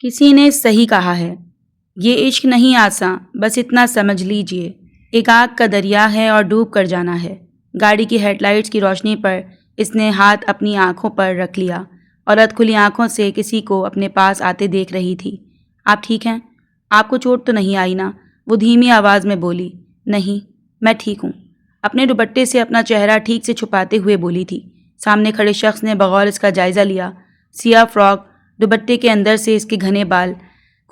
کسی نے صحیح کہا ہے، یہ عشق نہیں آساں، بس اتنا سمجھ لیجئے، ایک آگ کا دریا ہے اور ڈوب کر جانا ہے۔ گاڑی کی ہیڈ لائٹس کی روشنی پر اس نے ہاتھ اپنی آنکھوں پر رکھ لیا اور اد کھلی آنکھوں سے کسی کو اپنے پاس آتے دیکھ رہی تھی۔ آپ ٹھیک ہیں؟ آپ کو چوٹ تو نہیں آئی نا؟ وہ دھیمی آواز میں بولی۔ نہیں، میں ٹھیک ہوں، اپنے دوپٹے سے اپنا چہرہ ٹھیک سے چھپاتے ہوئے بولی تھی۔ سامنے کھڑے شخص نے بغور اس کا جائزہ لیا۔ سیاہ فراک دوپٹے کے اندر سے اس کے گھنے بال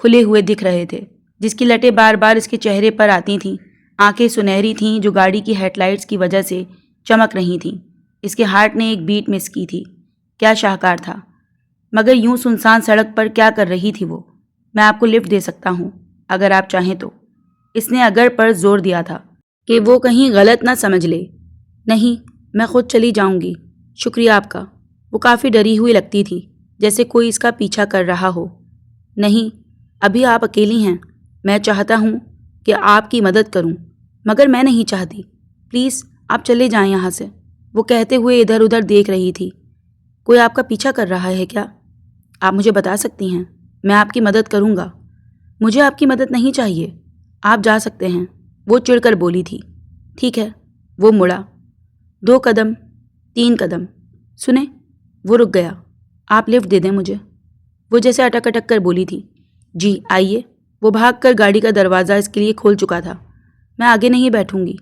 کھلے ہوئے دکھ رہے تھے، جس کی لٹیں بار بار اس کے چہرے پر آتی تھیں۔ آنکھیں سنہری تھیں جو گاڑی کی ہیڈ لائٹس کی وجہ سے چمک رہی تھیں۔ اس کے ہارٹ نے ایک بیٹ مس کی تھی۔ کیا شاہکار تھا! مگر یوں سنسان سڑک پر کیا کر رہی تھی وہ؟ میں آپ کو لفٹ دے سکتا ہوں اگر آپ چاہیں تو۔ اس نے اگر پر زور دیا تھا کہ وہ کہیں غلط نہ سمجھ لے۔ نہیں، میں خود چلی جاؤں گی، شکریہ آپ کا۔ وہ کافی ڈری ہوئی لگتی تھی، جیسے کوئی اس کا پیچھا کر رہا ہو۔ نہیں، ابھی آپ اکیلی ہیں، میں چاہتا ہوں کہ آپ کی مدد کروں، مگر میں نہیں چاہتی۔ پلیز آپ چلے جائیں یہاں سے۔ وہ کہتے ہوئے ادھر ادھر دیکھ رہی تھی۔ کوئی آپ کا پیچھا کر رہا ہے کیا؟ آپ مجھے بتا سکتی ہیں، میں آپ کی مدد کروں گا۔ مجھے آپ کی مدد نہیں چاہیے، آپ جا سکتے ہیں، وہ چڑ کر بولی تھی۔ ٹھیک ہے۔ وہ مڑا۔ 2 قدم، 3 قدم۔ سنیں، وہ رک گیا۔ آپ لفٹ دے دیں مجھے، وہ جیسے اٹک اٹک کر بولی تھی۔ جی آئیے۔ وہ بھاگ کر گاڑی کا دروازہ اس کے لیے کھول چکا تھا۔ میں آگے نہیں بیٹھوں گی،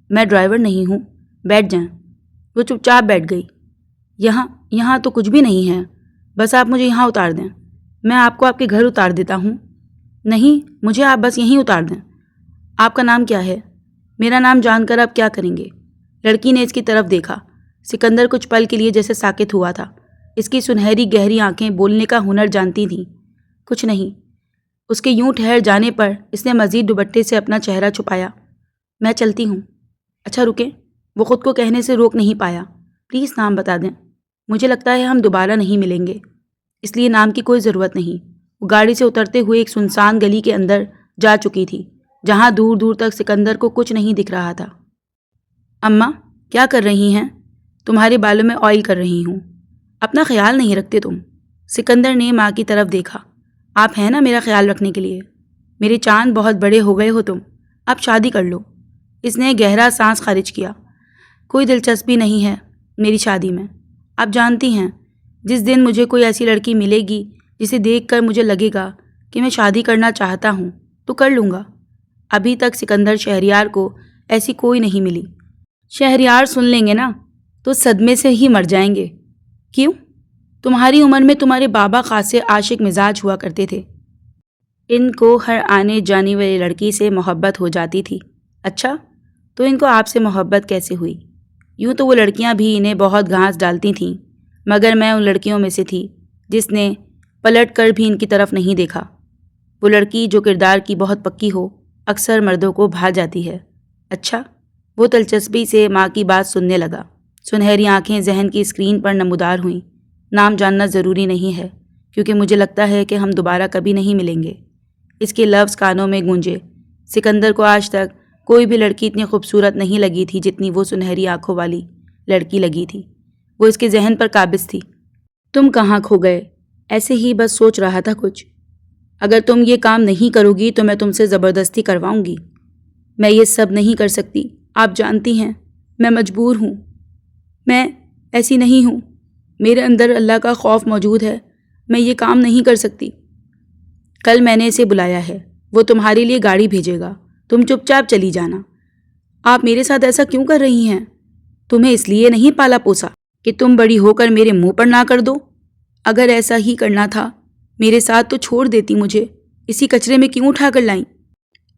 میں ڈرائیور نہیں ہوں، بیٹھ جائیں۔ وہ چپ چاپ بیٹھ گئی۔ یہاں تو کچھ بھی نہیں ہے، بس آپ مجھے یہاں اتار دیں، میں آپ کو آپ کے گھر اتار دیتا ہوں۔ نہیں، مجھے آپ بس یہیں اتار دیں۔ آپ کا نام کیا ہے؟ میرا نام جان کر آپ کیا کریں گے؟ لڑکی نے اس کی طرف دیکھا۔ سکندر کچھ پل کے لیے جیسے ساکت ہوا تھا۔ اس کی سنہری گہری آنکھیں بولنے کا ہنر جانتی تھیں۔ کچھ نہیں۔ اس کے یوں ٹھہر جانے پر اس نے مزید دوپٹے سے اپنا چہرہ چھپایا۔ میں چلتی ہوں۔ اچھا رکیں۔ وہ خود کو کہنے سے روک نہیں پایا۔ پلیز نام بتا دیں، مجھے لگتا ہے ہم دوبارہ نہیں ملیں گے، اس لیے نام کی کوئی ضرورت نہیں۔ وہ گاڑی سے اترتے ہوئے ایک سنسان گلی کے اندر جا چکی تھی، جہاں دور دور تک سکندر کو کچھ نہیں دکھ رہا تھا۔ اماں کیا کر رہی ہیں؟ تمہارے بالوں میں آئل کر رہی ہوں۔ اپنا خیال نہیں رکھتے تم؟ سکندر نے ماں کی طرف دیکھا۔ آپ ہیں نا میرا خیال رکھنے کے لیے؟ میرے چاند بہت بڑے ہو گئے ہو تم، اب شادی کر لو۔ اس نے گہرا سانس خارج کیا۔ کوئی دلچسپی نہیں ہے میری شادی میں۔ آپ جانتی ہیں، جس دن مجھے کوئی ایسی لڑکی ملے گی جسے دیکھ کر مجھے لگے گا کہ میں شادی کرنا چاہتا ہوں تو کر لوں گا۔ ابھی تک سکندر شہریار کو ایسی کوئی نہیں ملی۔ شہریار سن لیں گے نا تو صدمے سے ہی مر جائیں گے۔ کیوں؟ تمہاری عمر میں تمہارے بابا خاصے عاشق مزاج ہوا کرتے تھے، ان کو ہر آنے جانے والی لڑکی سے محبت ہو جاتی تھی۔ اچھا، تو ان کو آپ سے محبت کیسے ہوئی؟ یوں تو وہ لڑکیاں بھی انہیں بہت گھاس ڈالتی تھیں، مگر میں ان لڑکیوں میں سے تھی جس نے پلٹ کر بھی ان کی طرف نہیں دیکھا۔ وہ لڑکی جو کردار کی بہت پکی ہو اکثر مردوں کو بھا جاتی ہے۔ اچھا؟ وہ دلچسپی سے ماں کی بات سننے لگا۔ سنہری آنکھیں ذہن کی اسکرین پر نمودار ہوئیں۔ نام جاننا ضروری نہیں ہے، کیونکہ مجھے لگتا ہے کہ ہم دوبارہ کبھی نہیں ملیں گے۔ اس کے لفظ کانوں میں گونجے۔ سکندر کو آج تک کوئی بھی لڑکی اتنی خوبصورت نہیں لگی تھی جتنی وہ سنہری آنکھوں والی لڑکی لگی تھی۔ وہ اس کے ذہن پر قابض تھی۔ تم کہاں کھو گئے؟ ایسے ہی بس سوچ رہا تھا کچھ۔ اگر تم یہ کام نہیں کرو گی تو میں تم سے زبردستی کرواؤں گی۔ میں یہ سب نہیں کر سکتی، آپ جانتی ہیں، میں مجبور ہوں۔ میں ایسی نہیں ہوں، میرے اندر اللہ کا خوف موجود ہے، میں یہ کام نہیں کر سکتی۔ کل میں نے اسے بلایا ہے، وہ تمہارے لیے گاڑی بھیجے گا، تم چپ چاپ چلی جانا۔ آپ میرے ساتھ ایسا کیوں کر رہی ہیں؟ تمہیں اس لیے نہیں پالا پوسا کہ تم بڑی ہو کر میرے منہ پر نہ کر دو؟ اگر ایسا ہی کرنا تھا میرے ساتھ تو چھوڑ دیتی مجھے، اسی کچرے میں کیوں اٹھا کر لائیں؟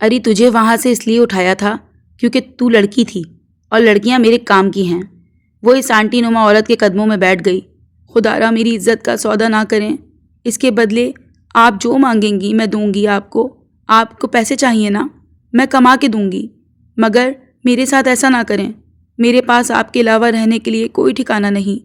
ارے تجھے وہاں سے اس لیے اٹھایا تھا کیونکہ تو لڑکی تھی اور لڑکیاں میرے کام کی ہیں۔ وہ اس آنٹی نما عورت کے قدموں میں بیٹھ گئی۔ خدا را میری عزت کا سودا نہ کریں، اس کے بدلے آپ جو مانگیں گی میں دوں گی آپ کو۔ آپ کو پیسے چاہیے نا، میں کما کے دوں گی، مگر میرے ساتھ ایسا نہ کریں۔ میرے پاس آپ کے علاوہ رہنے کے لیے کوئی ٹھکانہ نہیں،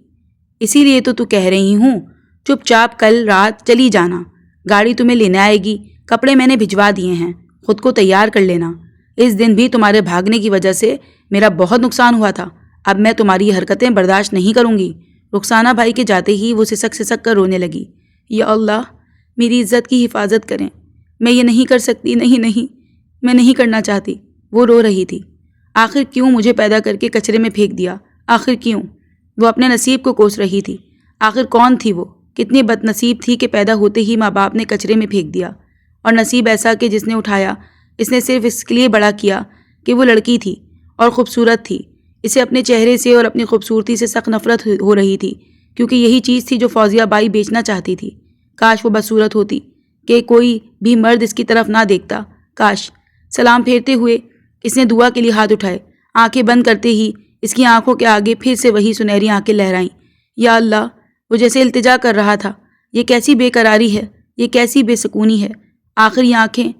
اسی لیے تو کہہ رہی ہوں چپ چاپ کل رات چلی جانا۔ گاڑی تمہیں لینے آئے گی، کپڑے میں نے بھجوا دیے ہیں، خود کو تیار کر لینا۔ اس دن بھی تمہارے بھاگنے کی وجہ سے میرا بہت نقصان ہوا تھا، اب میں تمہاری حرکتیں برداشت نہیں کروں گی۔ رخسانہ بھائی کے جاتے ہی وہ سسک سسک کر رونے لگی۔ یا اللہ، میری عزت کی حفاظت کریں، میں یہ نہیں کر سکتی، نہیں، میں نہیں کرنا چاہتی۔ وہ رو رہی تھی۔ آخر کیوں مجھے پیدا کر کے کچرے میں پھینک دیا؟ آخر کیوں؟ وہ اپنے نصیب کو کوس رہی تھی۔ آخر کون تھی وہ؟ کتنی بد نصیب تھی کہ پیدا ہوتے ہی ماں باپ نے کچرے میں پھینک دیا، اور نصیب ایسا کہ جس نے اٹھایا اس نے صرف اس کے لیے بڑا کیا کہ وہ لڑکی تھی اور خوبصورت تھی۔ اسے اپنے چہرے سے اور اپنی خوبصورتی سے سخت نفرت ہو رہی تھی، کیونکہ یہی چیز تھی جو فوزیہ بائی بیچنا چاہتی تھی۔ کاش وہ بدصورت ہوتی کہ کوئی بھی مرد اس کی طرف نہ دیکھتا، کاش۔ سلام پھیرتے ہوئے اس نے دعا کے لیے ہاتھ اٹھائے۔ آنکھیں بند کرتے ہی اس کی آنکھوں کے آگے پھر سے وہی سنہری آنکھیں لہرائیں۔ یا اللہ! وہ جیسے التجا کر رہا تھا، یہ کیسی بے قراری ہے، یہ کیسی بے سکونی ہے۔ آخر یہ آنکھیں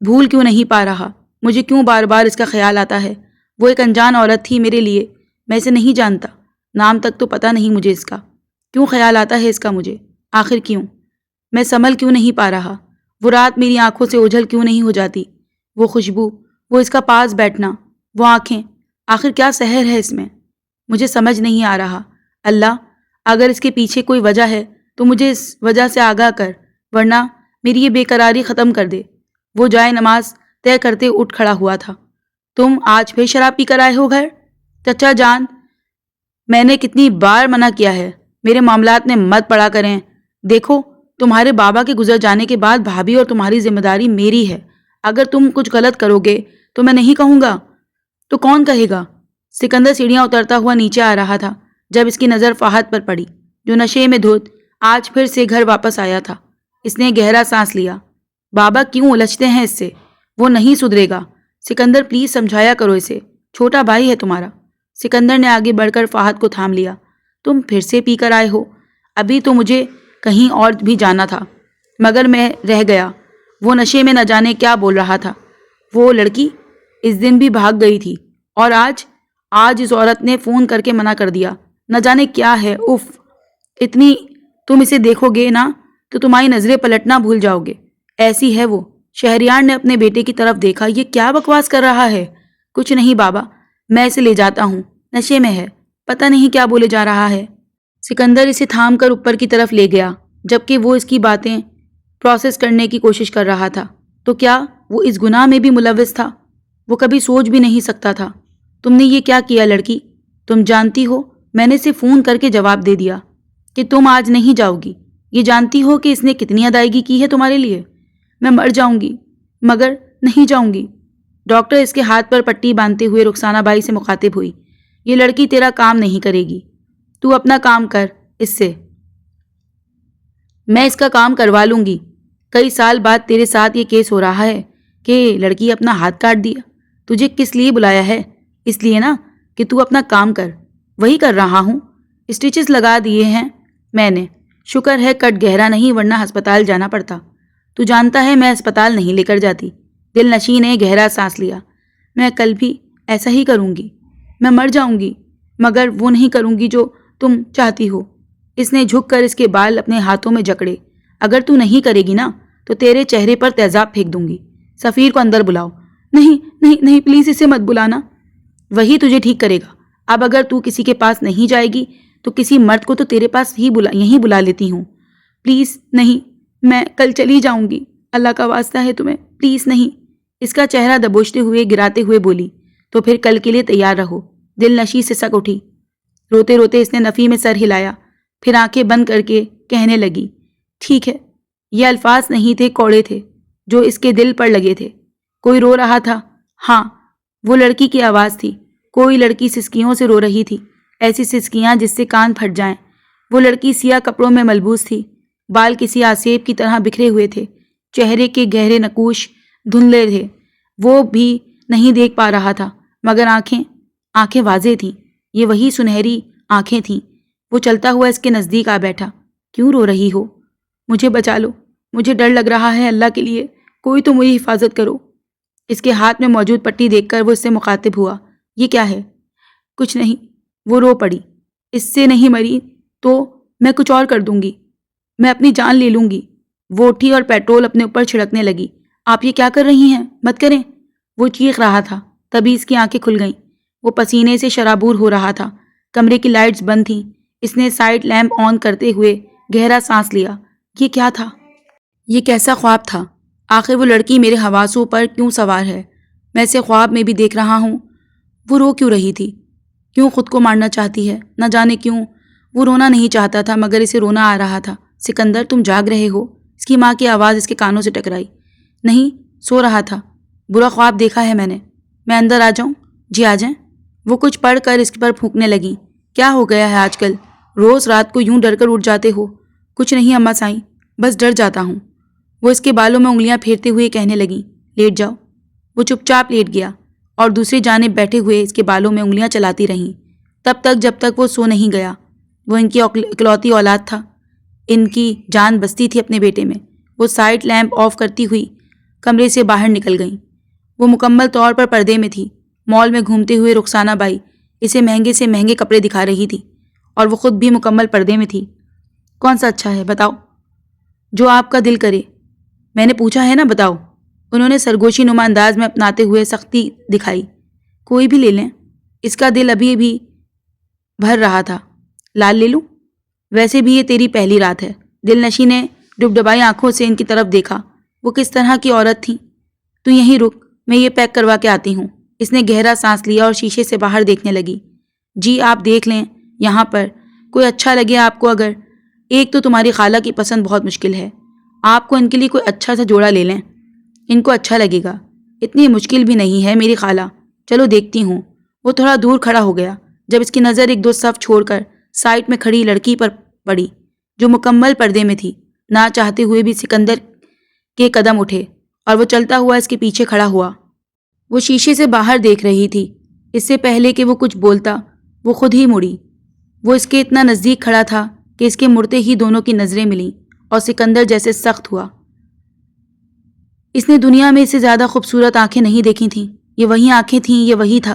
بھول کیوں نہیں پا رہا؟ مجھے کیوں بار بار اس کا خیال آتا ہے؟ وہ ایک انجان عورت تھی میرے لیے، میں اسے نہیں جانتا، نام تک تو پتہ نہیں مجھے اس کا۔ کیوں خیال آتا ہے اس کا مجھے؟ آخر کیوں؟ میں سنبھل کیوں نہیں پا رہا؟ وہ رات میری آنکھوں سے اوجھل کیوں نہیں ہو جاتی؟ وہ خوشبو، وہ اس کا پاس بیٹھنا، وہ آنکھیں، آخر کیا سحر ہے اس میں؟ مجھے سمجھ نہیں آ رہا۔ اللہ، اگر اس کے پیچھے کوئی وجہ ہے تو مجھے اس وجہ سے آگاہ کر، ورنہ میری یہ بے قراری ختم کر دے۔ وہ جائے نماز طے کرتے اٹھ کھڑا ہوا تھا۔ تم آج پھر شراب پی کر آئے ہو گھر؟ چچا جان، میں نے کتنی بار منع کیا ہے میرے معاملات میں مت پڑا کریں۔ دیکھو، تمہارے بابا کے گزر جانے کے بعد بھابھی اور تمہاری ذمہ داری میری ہے۔ اگر تم کچھ غلط کرو گے تو میں نہیں کہوں گا تو کون کہے گا؟ سکندر سیڑھیاں اترتا ہوا نیچے آ رہا تھا جب اس کی نظر فہد پر پڑی، جو نشے میں دھت آج پھر سے گھر واپس آیا تھا۔ اس نے گہرا سانس لیا۔ بابا کیوں الجھتے ہیں اس سے؟ وہ نہیں سدھرے گا۔ سکندر پلیز سمجھایا کرو اسے، چھوٹا بھائی ہے تمہارا۔ سکندر نے آگے بڑھ کر فہد کو تھام لیا۔ تم پھر سے پی کر آئے ہو؟ ابھی تو مجھے کہیں اور بھی جانا تھا، مگر میں رہ گیا۔ وہ نشے میں نہ جانے کیا بول رہا تھا۔ وہ لڑکی اس دن بھی بھاگ گئی تھی، اور آج اس عورت نے فون کر کے منع کر دیا۔ نہ جانے کیا ہے، اف! اتنی تم اسے دیکھو گے نا تو تمہاری نظریں پلٹنا بھول جاؤ گے، ایسی ہے وہ۔ شہریار نے اپنے بیٹے کی طرف دیکھا۔ یہ کیا بکواس کر رہا ہے؟ کچھ نہیں بابا، میں اسے لے جاتا ہوں، نشے میں ہے، پتہ نہیں کیا بولے جا رہا ہے۔ سکندر اسے تھام کر اوپر کی طرف لے گیا، جبکہ وہ اس کی باتیں پروسیس کرنے کی کوشش کر رہا تھا۔ تو کیا وہ اس گناہ میں بھی ملوث تھا؟ وہ کبھی سوچ بھی نہیں سکتا تھا۔ تم نے یہ کیا کیا لڑکی؟ تم جانتی ہو میں نے اسے فون کر کے جواب دے دیا کہ تم آج نہیں جاؤ گی۔ یہ جانتی ہو کہ اس نے کتنی ادائیگی کی ہے تمہارے لیے؟ میں مر جاؤں گی مگر نہیں جاؤں گی۔ ڈاکٹر اس کے ہاتھ پر پٹی باندھتے ہوئے رخسانہ بائی سے مخاطب ہوئی۔ یہ لڑکی تیرا کام نہیں کرے گی، تو اپنا کام کر اس سے، میں اس کا کام کروا لوں گی۔ کئی سال بعد تیرے ساتھ یہ کیس ہو رہا ہے کہ لڑکی اپنا ہاتھ کاٹ دیا۔ تجھے کس لیے بلایا ہے؟ اس لیے نا کہ تو اپنا کام کر۔ وہی کر رہا ہوں، اسٹیچز لگا دیے ہیں میں نے، شکر ہے کٹ گہرا نہیں ورنہ ہسپتال جانا پڑتا۔ تو جانتا ہے میں ہسپتال نہیں لے کر جاتی۔ دل نشیں نے گہرا سانس لیا۔ میں کل بھی ایسا ہی کروں گی، میں مر جاؤں گی مگر وہ نہیں کروں گی جو تم چاہتی ہو۔ اس نے جھک کر اس کے بال اپنے ہاتھوں میں جکڑے۔ اگر تو نہیں کرے گی نا تو تیرے چہرے پر تیزاب پھینک دوں گی۔ سفیر کو اندر بلاؤ۔ نہیں پلیز اسے مت بلانا، وہی تجھے ٹھیک کرے گا۔ اب اگر تو کسی کے پاس نہیں جائے گی تو کسی مرد کو تو تیرے پاس ہی یہیں بلا لیتی ہوں۔ پلیز نہیں، میں کل چلی جاؤں گی، اللہ کا واسطہ ہے تمہیں، پلیز نہیں۔ اس کا چہرہ دبوچتے ہوئے گراتے ہوئے بولی، تو پھر کل کے لیے تیار رہو۔ دل نشی سے سک اٹھی۔ روتے روتے اس نے نفی میں سر ہلایا، پھر آنکھیں بند کر کے کہنے لگی، ٹھیک ہے۔ یہ الفاظ نہیں تھے، کوڑے تھے جو اس کے دل پر لگے تھے۔ کوئی رو رہا تھا، ہاں وہ لڑکی کی آواز تھی۔ کوئی لڑکی سسکیوں سے رو رہی تھی، ایسی سسکیاں جس سے کان پھٹ جائیں۔ وہ لڑکی سیاہ کپڑوں میں ملبوس تھی، بال کسی آسیب کی طرح بکھرے ہوئے تھے، چہرے کے گہرے نقوش دھندلے تھے۔ وہ بھی نہیں دیکھ پا رہا تھا مگر آنکھیں واضح تھیں، یہ وہی سنہری آنکھیں تھیں۔ وہ چلتا ہوا اس کے نزدیک آ بیٹھا۔ کیوں رو رہی ہو؟ مجھے بچا لو، مجھے ڈر لگ رہا ہے، اللہ کے لیے کوئی تو میری حفاظت کرو۔ اس کے ہاتھ میں موجود پٹی دیکھ کر وہ اس سے مخاطب ہوا۔ یہ کیا ہے؟ کچھ نہیں، وہ رو پڑی۔ اس سے نہیں مری تو میں کچھ اور کر دوں گی، میں اپنی جان لے لوں گی۔ وہ اٹھی اور پیٹرول اپنے اوپر چھڑکنے لگی۔ آپ یہ کیا کر رہی ہیں؟ مت کریں، وہ چیخ رہا تھا۔ تبھی اس کی آنکھیں کھل گئیں۔ وہ پسینے سے شرابور ہو رہا تھا۔ کمرے کی لائٹس بند تھیں۔ اس نے سائڈ لیمپ آن کرتے ہوئے گہرا سانس لیا۔ یہ کیا تھا؟ یہ کیسا خواب تھا؟ آخر وہ لڑکی میرے حواسوں پر کیوں سوار ہے؟ میں اسے خواب میں بھی دیکھ رہا ہوں۔ وہ رو کیوں رہی تھی؟ کیوں خود کو مارنا چاہتی ہے؟ نہ جانے کیوں۔ وہ رونا نہیں چاہتا تھا مگر اسے رونا آ رہا تھا۔ سکندر، تم جاگ رہے ہو؟ اس کی ماں کی آواز اس کے کانوں سے ٹکرائی۔ نہیں، سو رہا تھا۔ برا خواب دیکھا ہے میں نے۔ میں اندر آ جاؤں؟ جی آ جائیں۔ وہ کچھ پڑھ کر اس پر پھونکنے لگیں۔ کیا ہو گیا ہے آج کل؟ روز رات کو یوں ڈر کر اٹھ جاتے ہو؟ کچھ نہیں اماں سائیں، بس ڈر جاتا ہوں۔ وہ اس کے بالوں میں انگلیاں پھیرتے ہوئے کہنے لگیں، لیٹ جاؤ۔ وہ چپ چاپ لیٹ گیا اور دوسری جانب بیٹھے ہوئے اس کے بالوں میں انگلیاں چلاتی رہیں، تب تک جب تک وہ سو نہیں گیا۔ وہ ان کی اکلوتی اولاد تھا، ان کی جان بستی تھی اپنے بیٹے میں۔ وہ سائڈ لیمپ آف کرتی ہوئی کمرے سے باہر نکل گئیں۔ وہ مکمل طور پر پردے میں تھی۔ مال میں گھومتے ہوئے رخسانہ بائی اسے مہنگے سے مہنگے کپڑے دکھا رہی تھی اور وہ خود بھی مکمل پردے میں تھی۔ کون سا اچھا ہے بتاؤ؟ جو آپ کا دل کرے۔ میں نے پوچھا ہے نا، بتاؤ۔ انہوں نے سرگوشی نما انداز میں اپناتے ہوئے سختی دکھائی۔ کوئی بھی لے لیں۔ اس کا دل ابھی بھی بھر رہا تھا۔ لال لے لوں؟ ویسے بھی یہ تیری پہلی رات ہے۔ دل نشی نے ڈبڈبائی آنکھوں سے ان کی طرف دیکھا۔ وہ کس طرح کی عورت تھیں؟ تو یہیں رک، میں یہ پیک کروا کے آتی ہوں۔ اس نے گہرا سانس لیا اور شیشے سے باہر دیکھنے لگی۔ جی آپ دیکھ لیں یہاں پر، کوئی اچھا لگے آپ کو اگر۔ ایک تو تمہاری خالہ کی پسند بہت مشکل ہے، آپ کو ان کے لیے کوئی اچھا سا جوڑا لے لیں، ان کو اچھا لگے گا۔ اتنی مشکل بھی نہیں ہے میری خالہ، چلو دیکھتی ہوں۔ وہ تھوڑا دور کھڑا ہو گیا جب اس کی نظر ایک دو صف چھوڑ کر سائڈ میں کھڑی لڑکی پر پڑی جو مکمل پردے میں تھی۔ نہ چاہتے ہوئے بھی سکندر کے قدم اٹھے اور وہ چلتا ہوا اس کے پیچھے کھڑا ہوا۔ وہ شیشے سے باہر دیکھ رہی تھی۔ اس سے پہلے کہ وہ کچھ بولتا وہ خود ہی مڑی۔ وہ اس کے اتنا نزدیک کھڑا تھا کہ اس کے مڑتے ہی دونوں کی نظریں ملیں اور سکندر جیسے سخت ہوا۔ اس نے دنیا میں اس سے زیادہ خوبصورت آنکھیں نہیں دیکھی تھیں۔ یہ وہی آنکھیں تھیں، یہ وہی تھا۔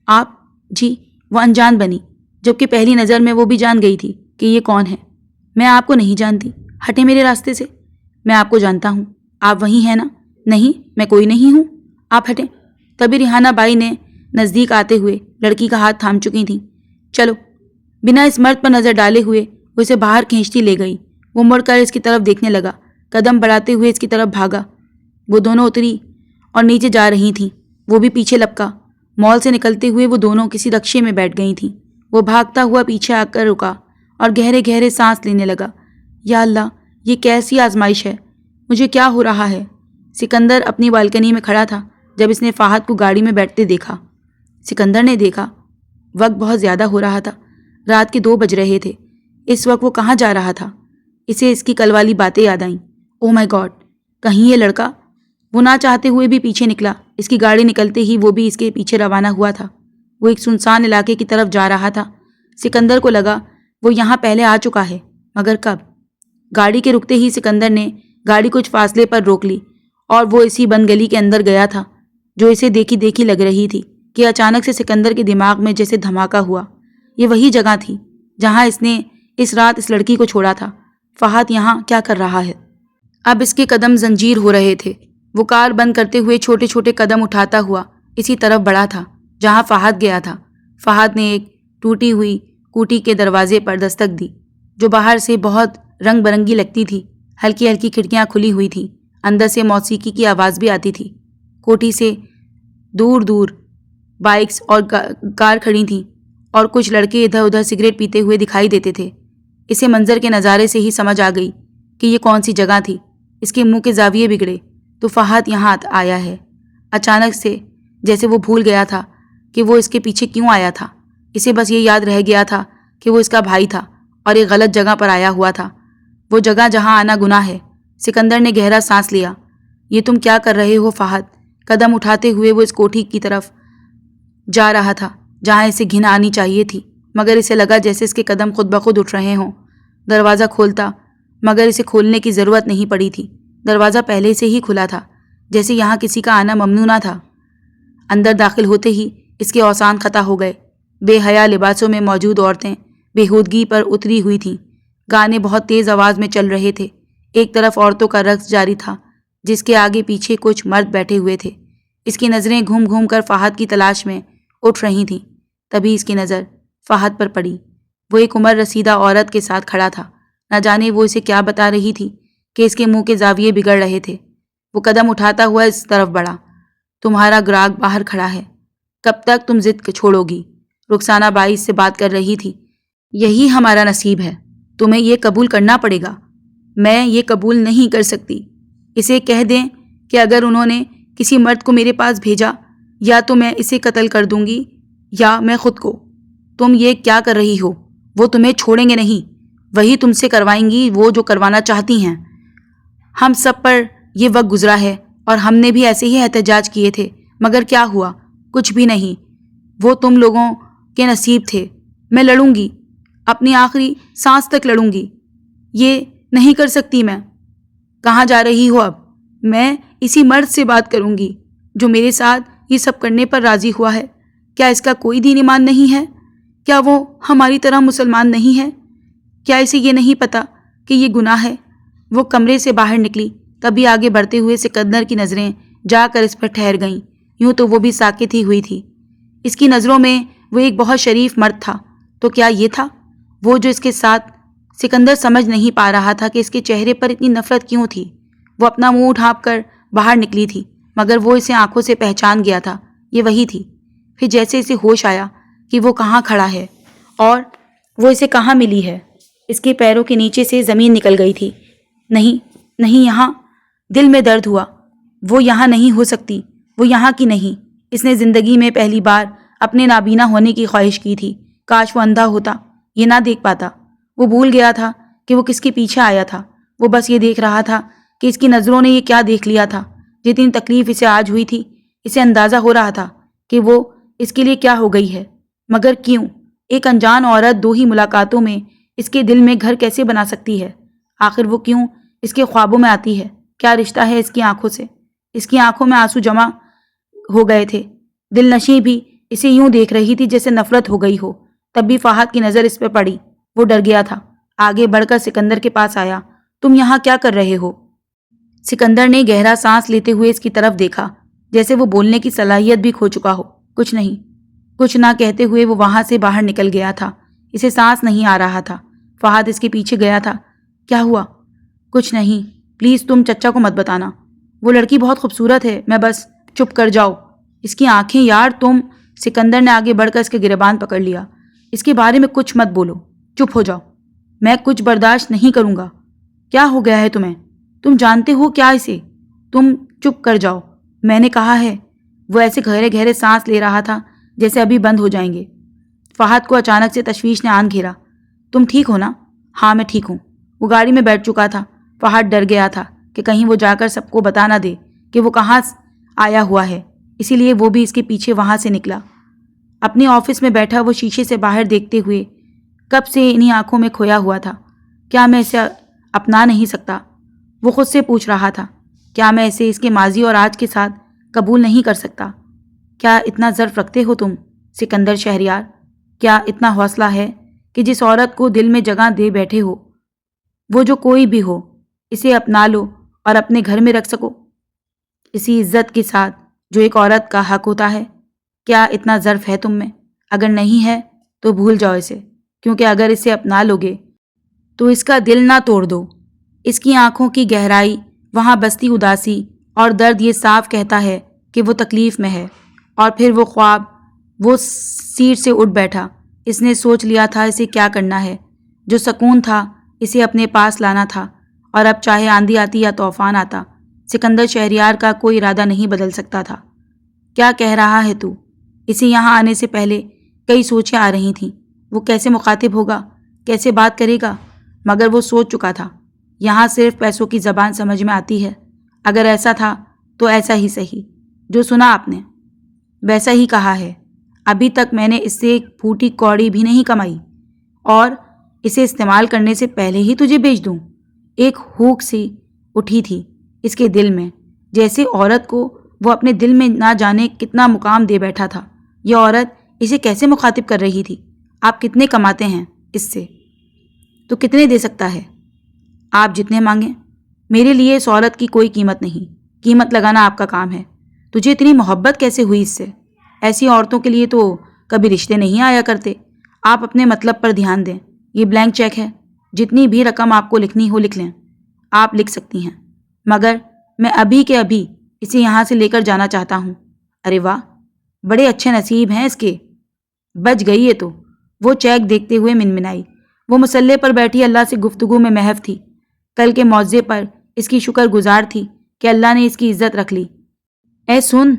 آپ؟ جی۔ وہ انجان بنی، جبکہ پہلی نظر میں وہ بھی جان گئی تھی کہ یہ کون ہے۔ میں آپ کو نہیں جانتی، ہٹیں میرے راستے سے۔ میں آپ کو جانتا ہوں، آپ وہی ہیں نا؟ نہیں، میں کوئی نہیں ہوں، آپ ہٹیں۔ تبھی ریحانہ بائی نے نزدیک آتے ہوئے لڑکی کا ہاتھ تھام چکی تھیں۔ چلو۔ بنا اس مرد پر نظر ڈالے ہوئے وہ اسے باہر کھینچتی لے گئی۔ وہ مڑ کر اس کی طرف دیکھنے لگا، قدم بڑھاتے ہوئے اس کی طرف بھاگا۔ وہ دونوں اتری اور نیچے جا رہی تھیں، وہ بھی پیچھے لپکا۔ مال سے نکلتے ہوئے وہ دونوں کسی رکشے میں بیٹھ گئی تھیں۔ وہ بھاگتا ہوا پیچھے آ کر رکا اور گہرے گہرے سانس لینے لگا۔ یا اللہ، یہ کیسی آزمائش ہے؟ مجھے کیا ہو رہا ہے؟ سکندر اپنی بالکنی میں کھڑا تھا جب اس نے فہد کو گاڑی میں بیٹھتے دیکھا۔ سکندر نے دیکھا وقت بہت زیادہ ہو رہا تھا، رات کے 2 بج رہے تھے۔ اس وقت وہ کہاں جا رہا تھا؟ اسے اس کی کل والی باتیں یاد آئیں۔ او مائی گاڈ، کہیں یہ لڑکا؟ وہ نہ چاہتے ہوئے بھی پیچھے نکلا۔ اس کی گاڑی نکلتے ہی وہ بھی اس کے پیچھے روانہ ہوا تھا۔ وہ ایک سنسان علاقے کی طرف جا رہا تھا۔ سکندر کو لگا وہ یہاں پہلے آ چکا ہے، مگر کب؟ گاڑی کے رکتے ہی سکندر نے گاڑی کچھ فاصلے پر روک لی اور وہ اسی بند گلی کے اندر گیا تھا جو اسے دیکھی دیکھی لگ رہی تھی کہ اچانک سے سکندر کے دماغ میں جیسے دھماکہ ہوا۔ یہ وہی جگہ تھی جہاں اس نے اس رات اس لڑکی کو چھوڑا تھا۔ فہد یہاں کیا کر رہا ہے؟ اب اس کے قدم زنجیر ہو رہے تھے۔ وہ کار بند کرتے ہوئے چھوٹے چھوٹے قدم اٹھاتا ہوا اسی طرف بڑھا تھا جہاں فہد گیا تھا۔ فہد نے ایک ٹوٹی ہوئی کوٹی کے دروازے پر دستک دی جو باہر سے بہت رنگ برنگی لگتی تھی۔ ہلکی ہلکی کھڑکیاں کھلی ہوئی تھیں، اندر سے موسیقی کی آواز بھی آتی تھی۔ کوٹھی سے دور دور بائکس اور کار کھڑی تھیں اور کچھ لڑکے ادھر ادھر سگریٹ پیتے ہوئے دکھائی دیتے تھے۔ اسے منظر کے نظارے سے ہی سمجھ آ گئی کہ یہ کون سی جگہ تھی۔ اس کے منہ کے زاویے بگڑے تو فہد یہاں آیا ہے اچانک سے، جیسے وہ بھول گیا تھا کہ وہ اس کے پیچھے کیوں آیا تھا۔ اسے بس یہ یاد رہ گیا تھا کہ وہ اس کا بھائی تھا اور ایک غلط جگہ پر آیا ہوا تھا، وہ جگہ جہاں آنا گناہ ہے۔ سکندر نے گہرا سانس لیا۔ یہ تم کیا کر رہے ہو فہد؟ قدم اٹھاتے ہوئے وہ اس کوٹھی کی طرف جا رہا تھا جہاں اسے گھن آنی چاہیے تھی، مگر اسے لگا جیسے اس کے قدم خود بخود اٹھ رہے ہوں۔ دروازہ کھولتا، مگر اسے کھولنے کی ضرورت نہیں پڑی تھی۔ دروازہ پہلے سے ہی کھلا تھا، جیسے یہاں کسی کا آنا ممنوع نہ تھا۔ اندر داخل ہوتے ہی اس کے اوسان خطا ہو گئے۔ بے حیا لباسوں میں موجود عورتیں بےہودگی پر اتری ہوئی تھیں۔ گانے بہت تیز آواز میں چل رہے تھے۔ ایک طرف عورتوں کا رقص جاری تھا جس کے آگے پیچھے کچھ مرد بیٹھے ہوئے تھے۔ اس کی نظریں گھوم گھوم کر فہد کی تلاش میں اٹھ رہی تھیں۔ تبھی اس کی نظر فہد پر پڑی۔ وہ ایک عمر رسیدہ عورت کے ساتھ کھڑا تھا۔ نہ جانے وہ اسے کیا بتا رہی تھی۔ کہ اس کے منہ کے زاویے بگڑ رہے تھے۔ وہ قدم اٹھاتا ہوا اس طرف بڑھا۔ تمہارا گراگ باہر کھڑا ہے، کب تک تم ضد چھوڑو گی؟ رخسانہ باعث سے بات کر رہی تھی۔ یہی ہمارا نصیب ہے، تمہیں یہ قبول کرنا پڑے گا۔ میں یہ قبول نہیں کر سکتی۔ اسے کہہ دیں کہ اگر انہوں نے کسی مرد کو میرے پاس بھیجا یا تو میں اسے قتل کر دوں گی یا میں خود کو۔ تم یہ کیا کر رہی ہو؟ وہ تمہیں چھوڑیں گے نہیں، وہی تم سے کروائیں گی وہ جو کروانا چاہتی ہیں۔ ہم سب پر یہ وقت گزرا ہے اور ہم نے بھی ایسے ہی احتجاج کیے تھے، مگر کیا ہوا؟ کچھ بھی نہیں۔ وہ تم لوگوں کے نصیب تھے۔ میں لڑوں گی، اپنی آخری سانس تک لڑوں گی۔ یہ نہیں کر سکتی میں۔ کہاں جا رہی ہو اب؟ میں اسی مرد سے بات کروں گی جو میرے ساتھ یہ سب کرنے پر راضی ہوا ہے۔ کیا اس کا کوئی دین ایمان نہیں ہے؟ کیا وہ ہماری طرح مسلمان نہیں ہے؟ کیا اسے یہ نہیں پتہ کہ یہ گناہ ہے؟ وہ کمرے سے باہر نکلی، تبھی آگے بڑھتے ہوئے سکندر کی نظریں جا کر اس پر ٹھہر گئیں۔ یوں تو وہ بھی ساکت ہی ہوئی تھی۔ اس کی نظروں میں وہ ایک بہت شریف مرد تھا، تو کیا یہ تھا وہ جو اس کے ساتھ؟ سکندر سمجھ نہیں پا رہا تھا کہ اس کے چہرے پر اتنی نفرت کیوں تھی۔ وہ اپنا منہ ڈھانپ کر باہر نکلی تھی، مگر وہ اسے آنکھوں سے پہچان گیا تھا، یہ وہی تھی۔ پھر جیسے اسے ہوش آیا کہ وہ کہاں کھڑا ہے اور وہ اسے کہاں ملی ہے۔ اس کے پیروں کے نیچے سے زمین نکل گئی تھی۔ نہیں نہیں، یہاں۔ دل میں درد ہوا۔ وہ یہاں نہیں ہو سکتی، وہ یہاں کی نہیں۔ اس نے زندگی میں پہلی بار اپنے نابینا ہونے کی خواہش کی تھی۔ کاش وہ اندھا ہوتا، یہ نہ دیکھ پاتا۔ وہ بھول گیا تھا کہ وہ کس کے پیچھے آیا تھا۔ وہ بس یہ دیکھ رہا تھا کہ اس کی نظروں نے یہ کیا دیکھ لیا تھا۔ جتنی تکلیف اسے آج ہوئی تھی، اسے اندازہ ہو رہا تھا کہ وہ اس کے لیے کیا ہو گئی ہے، مگر کیوں؟ ایک انجان عورت دو ہی ملاقاتوں میں اس کے دل میں گھر کیسے بنا سکتی ہے؟ آخر وہ کیوں اس کے خوابوں میں آتی ہے؟ کیا رشتہ ہے اس کی آنکھوں سے؟ اس کی آنکھوں میں آنسو جمع ہو گئے تھے۔ دل نشیں بھی اسے یوں دیکھ رہی تھی جیسے نفرت ہو گئی ہو۔ تب بھی فہد کی نظر اس پہ پڑی۔ وہ ڈر گیا تھا، آگے بڑھ کر سکندر کے پاس آیا۔ تم یہاں کیا کر رہے ہو؟ سکندر نے گہرا سانس لیتے ہوئے اس کی طرف دیکھا، جیسے وہ بولنے کی صلاحیت بھی کھو چکا ہو۔ کچھ نہیں۔ کچھ نہ کہتے ہوئے وہ وہاں سے باہر نکل گیا تھا۔ اسے سانس نہیں آ رہا تھا۔ فہد اس کے پیچھے گیا تھا۔ کیا ہوا؟ کچھ نہیں، پلیز تم چچا کو مت بتانا۔ وہ لڑکی بہت خوبصورت ہے، میں بس… چپ کر جاؤ۔ اس کی آنکھیں یار، تم… سکندر نے آگے بڑھ کر اس کے گریبان پکڑ لیا۔ اس کے بارے میں کچھ مت بولو، چپ ہو جاؤ۔ میں کچھ برداشت نہیں کروں گا۔ کیا ہو گیا ہے تمہیں؟ تم جانتے ہو کیا اسے؟ تم چپ کر جاؤ، میں نے کہا ہے۔ وہ ایسے گہرے گہرے سانس لے رہا تھا جیسے ابھی بند ہو جائیں گے۔ فہد کو اچانک سے تشویش نے آن گھیرا۔ تم ٹھیک ہو نا؟ ہاں میں ٹھیک ہوں۔ وہ گاڑی میں بیٹھ چکا تھا۔ فہد ڈر گیا تھا کہ کہیں وہ جا کر سب کو بتا نہ دے کہ وہ کہاں آیا ہوا ہے، اسی لیے وہ بھی اس کے پیچھے وہاں سے نکلا۔ اپنے آفس میں بیٹھا وہ شیشے سے باہر دیکھتے ہوئے کب سے انہی آنکھوں میں کھویا ہوا تھا۔ کیا میں اسے اپنا نہیں سکتا؟ وہ خود سے پوچھ رہا تھا۔ کیا میں اسے اس کے ماضی اور آج کے ساتھ قبول نہیں کر سکتا؟ کیا اتنا ظرف رکھتے ہو تم سکندر شہریار؟ کیا اتنا حوصلہ ہے کہ جس عورت کو دل میں جگہ دے بیٹھے ہو، وہ جو کوئی بھی ہو، اسے اپنا لو اور اپنے گھر میں رکھ سکو، اسی عزت کے ساتھ جو ایک عورت کا حق ہوتا ہے؟ کیا اتنا ظرف ہے تم میں؟ اگر نہیں ہے تو بھول جاؤ اسے، کیونکہ اگر اسے اپنا لوگے تو اس کا دل نہ توڑ دو۔ اس کی آنکھوں کی گہرائی، وہاں بستی اداسی اور درد یہ صاف کہتا ہے کہ وہ تکلیف میں ہے۔ اور پھر وہ خواب، وہ سیٹ سے اٹھ بیٹھا۔ اس نے سوچ لیا تھا اسے کیا کرنا ہے۔ جو سکون تھا اسے اپنے پاس لانا تھا، اور اب چاہے آندھی آتی یا طوفان آتا، سکندر شہریار کا کوئی ارادہ نہیں بدل سکتا تھا۔ کیا کہہ رہا ہے تو؟ اسے یہاں آنے سے پہلے کئی سوچیں آ رہی تھیں۔ وہ کیسے مخاطب ہوگا، کیسے بات کرے گا، مگر وہ سوچ چکا تھا یہاں صرف پیسوں کی زبان سمجھ میں آتی ہے۔ اگر ایسا تھا تو ایسا ہی صحیح، جو سنا آپ نے ویسا ہی کہا ہے۔ ابھی تک میں نے اس سے ایک پھوٹی کوڑی بھی نہیں کمائی، اور اسے استعمال کرنے سے پہلے ہی تجھے بیچ دوں؟ ایک ہوک سی اٹھی تھی اس کے دل میں، جیسے عورت کو وہ اپنے دل میں نہ جانے کتنا مقام دے بیٹھا تھا۔ یہ عورت اسے کیسے مخاطب کر رہی تھی؟ آپ کتنے کماتے ہیں اس سے؟ تو کتنے دے سکتا ہے؟ آپ جتنے مانگیں۔ میرے لیے اس عورت کی کوئی قیمت نہیں، قیمت لگانا آپ کا کام ہے۔ تجھے اتنی محبت کیسے ہوئی اس سے؟ ایسی عورتوں کے لیے تو کبھی رشتے نہیں آیا کرتے۔ آپ اپنے مطلب پر دھیان دیں۔ یہ بلینک چیک ہے، جتنی بھی رقم آپ کو لکھنی ہو لکھ لیں۔ آپ لکھ سکتی ہیں، مگر میں ابھی کے ابھی اسے یہاں سے لے کر جانا چاہتا ہوں۔ ارے واہ، بڑے اچھے نصیب ہیں اس کے، بچ گئی ہے تو۔ وہ چیک دیکھتے ہوئے منمنائی۔ وہ مسلح پر بیٹھی اللہ سے گفتگو میں محو تھی، کل کے معاوضے پر اس کی شکر گزار تھی کہ اللہ نے اس کی عزت رکھ لی۔ اے سن،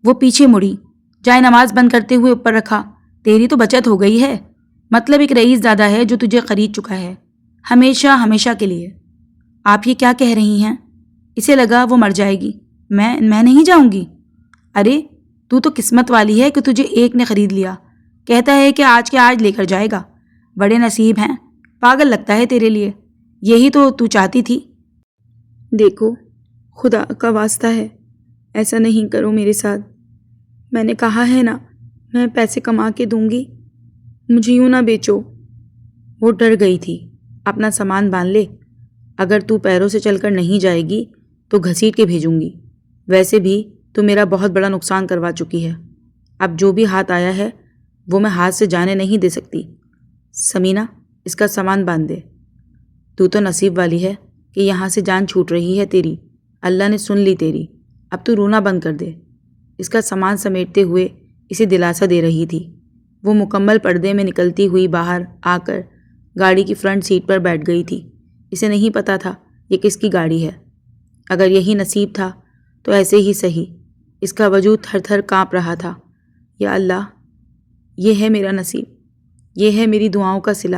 وہ پیچھے مڑی، جائے نماز بند کرتے ہوئے اوپر رکھا، تیری تو بچت ہو گئی ہے، مطلب ایک رئیس زادہ ہے جو تجھے خرید چکا ہے، ہمیشہ ہمیشہ کے لیے۔ آپ یہ کیا کہہ رہی ہیں؟ اسے لگا وہ مر جائے گی۔ میں نہیں جاؤں گی۔ ارے تو قسمت والی ہے کہ تجھے ایک نے خرید لیا، کہتا ہے کہ آج کے آج لے کر جائے گا۔ بڑے نصیب ہیں، پاگل لگتا ہے تیرے لیے، یہی تو چاہتی تھی۔ دیکھو، خدا کا واسطہ ہے، ایسا نہیں کرو میرے ساتھ، میں نے کہا ہے نا میں پیسے کما کے دوں گی، مجھے یوں نہ بیچو۔ وہ ڈر گئی تھی۔ اپنا سامان باندھ لے، اگر تو پیروں سے چل کر نہیں جائے گی تو گھسیٹ کے بھیجوں گی، ویسے بھی تو میرا بہت بڑا نقصان کروا چکی ہے، اب جو بھی ہاتھ آیا ہے وہ میں ہاتھ سے جانے نہیں دے سکتی۔ سمینہ، اس کا سامان باندھ دے۔ تو نصیب والی ہے کہ یہاں سے جان چھوٹ رہی ہے تیری، اللہ نے سن لی تیری، اب تو رونا بند کر دے۔ اس کا سامان سمیٹتے ہوئے اسے دلاسا دے رہی تھی۔ وہ مکمل پردے میں نکلتی ہوئی باہر آ کر گاڑی کی فرنٹ سیٹ پر بیٹھ گئی تھی۔ اسے نہیں پتا تھا یہ کس کی گاڑی ہے، اگر یہی نصیب تھا تو ایسے ہی صحیح۔ اس کا وجود تھر تھر کانپ رہا تھا۔ یا اللہ، یہ ہے میرا نصیب، یہ ہے میری دعاؤں کا صلہ۔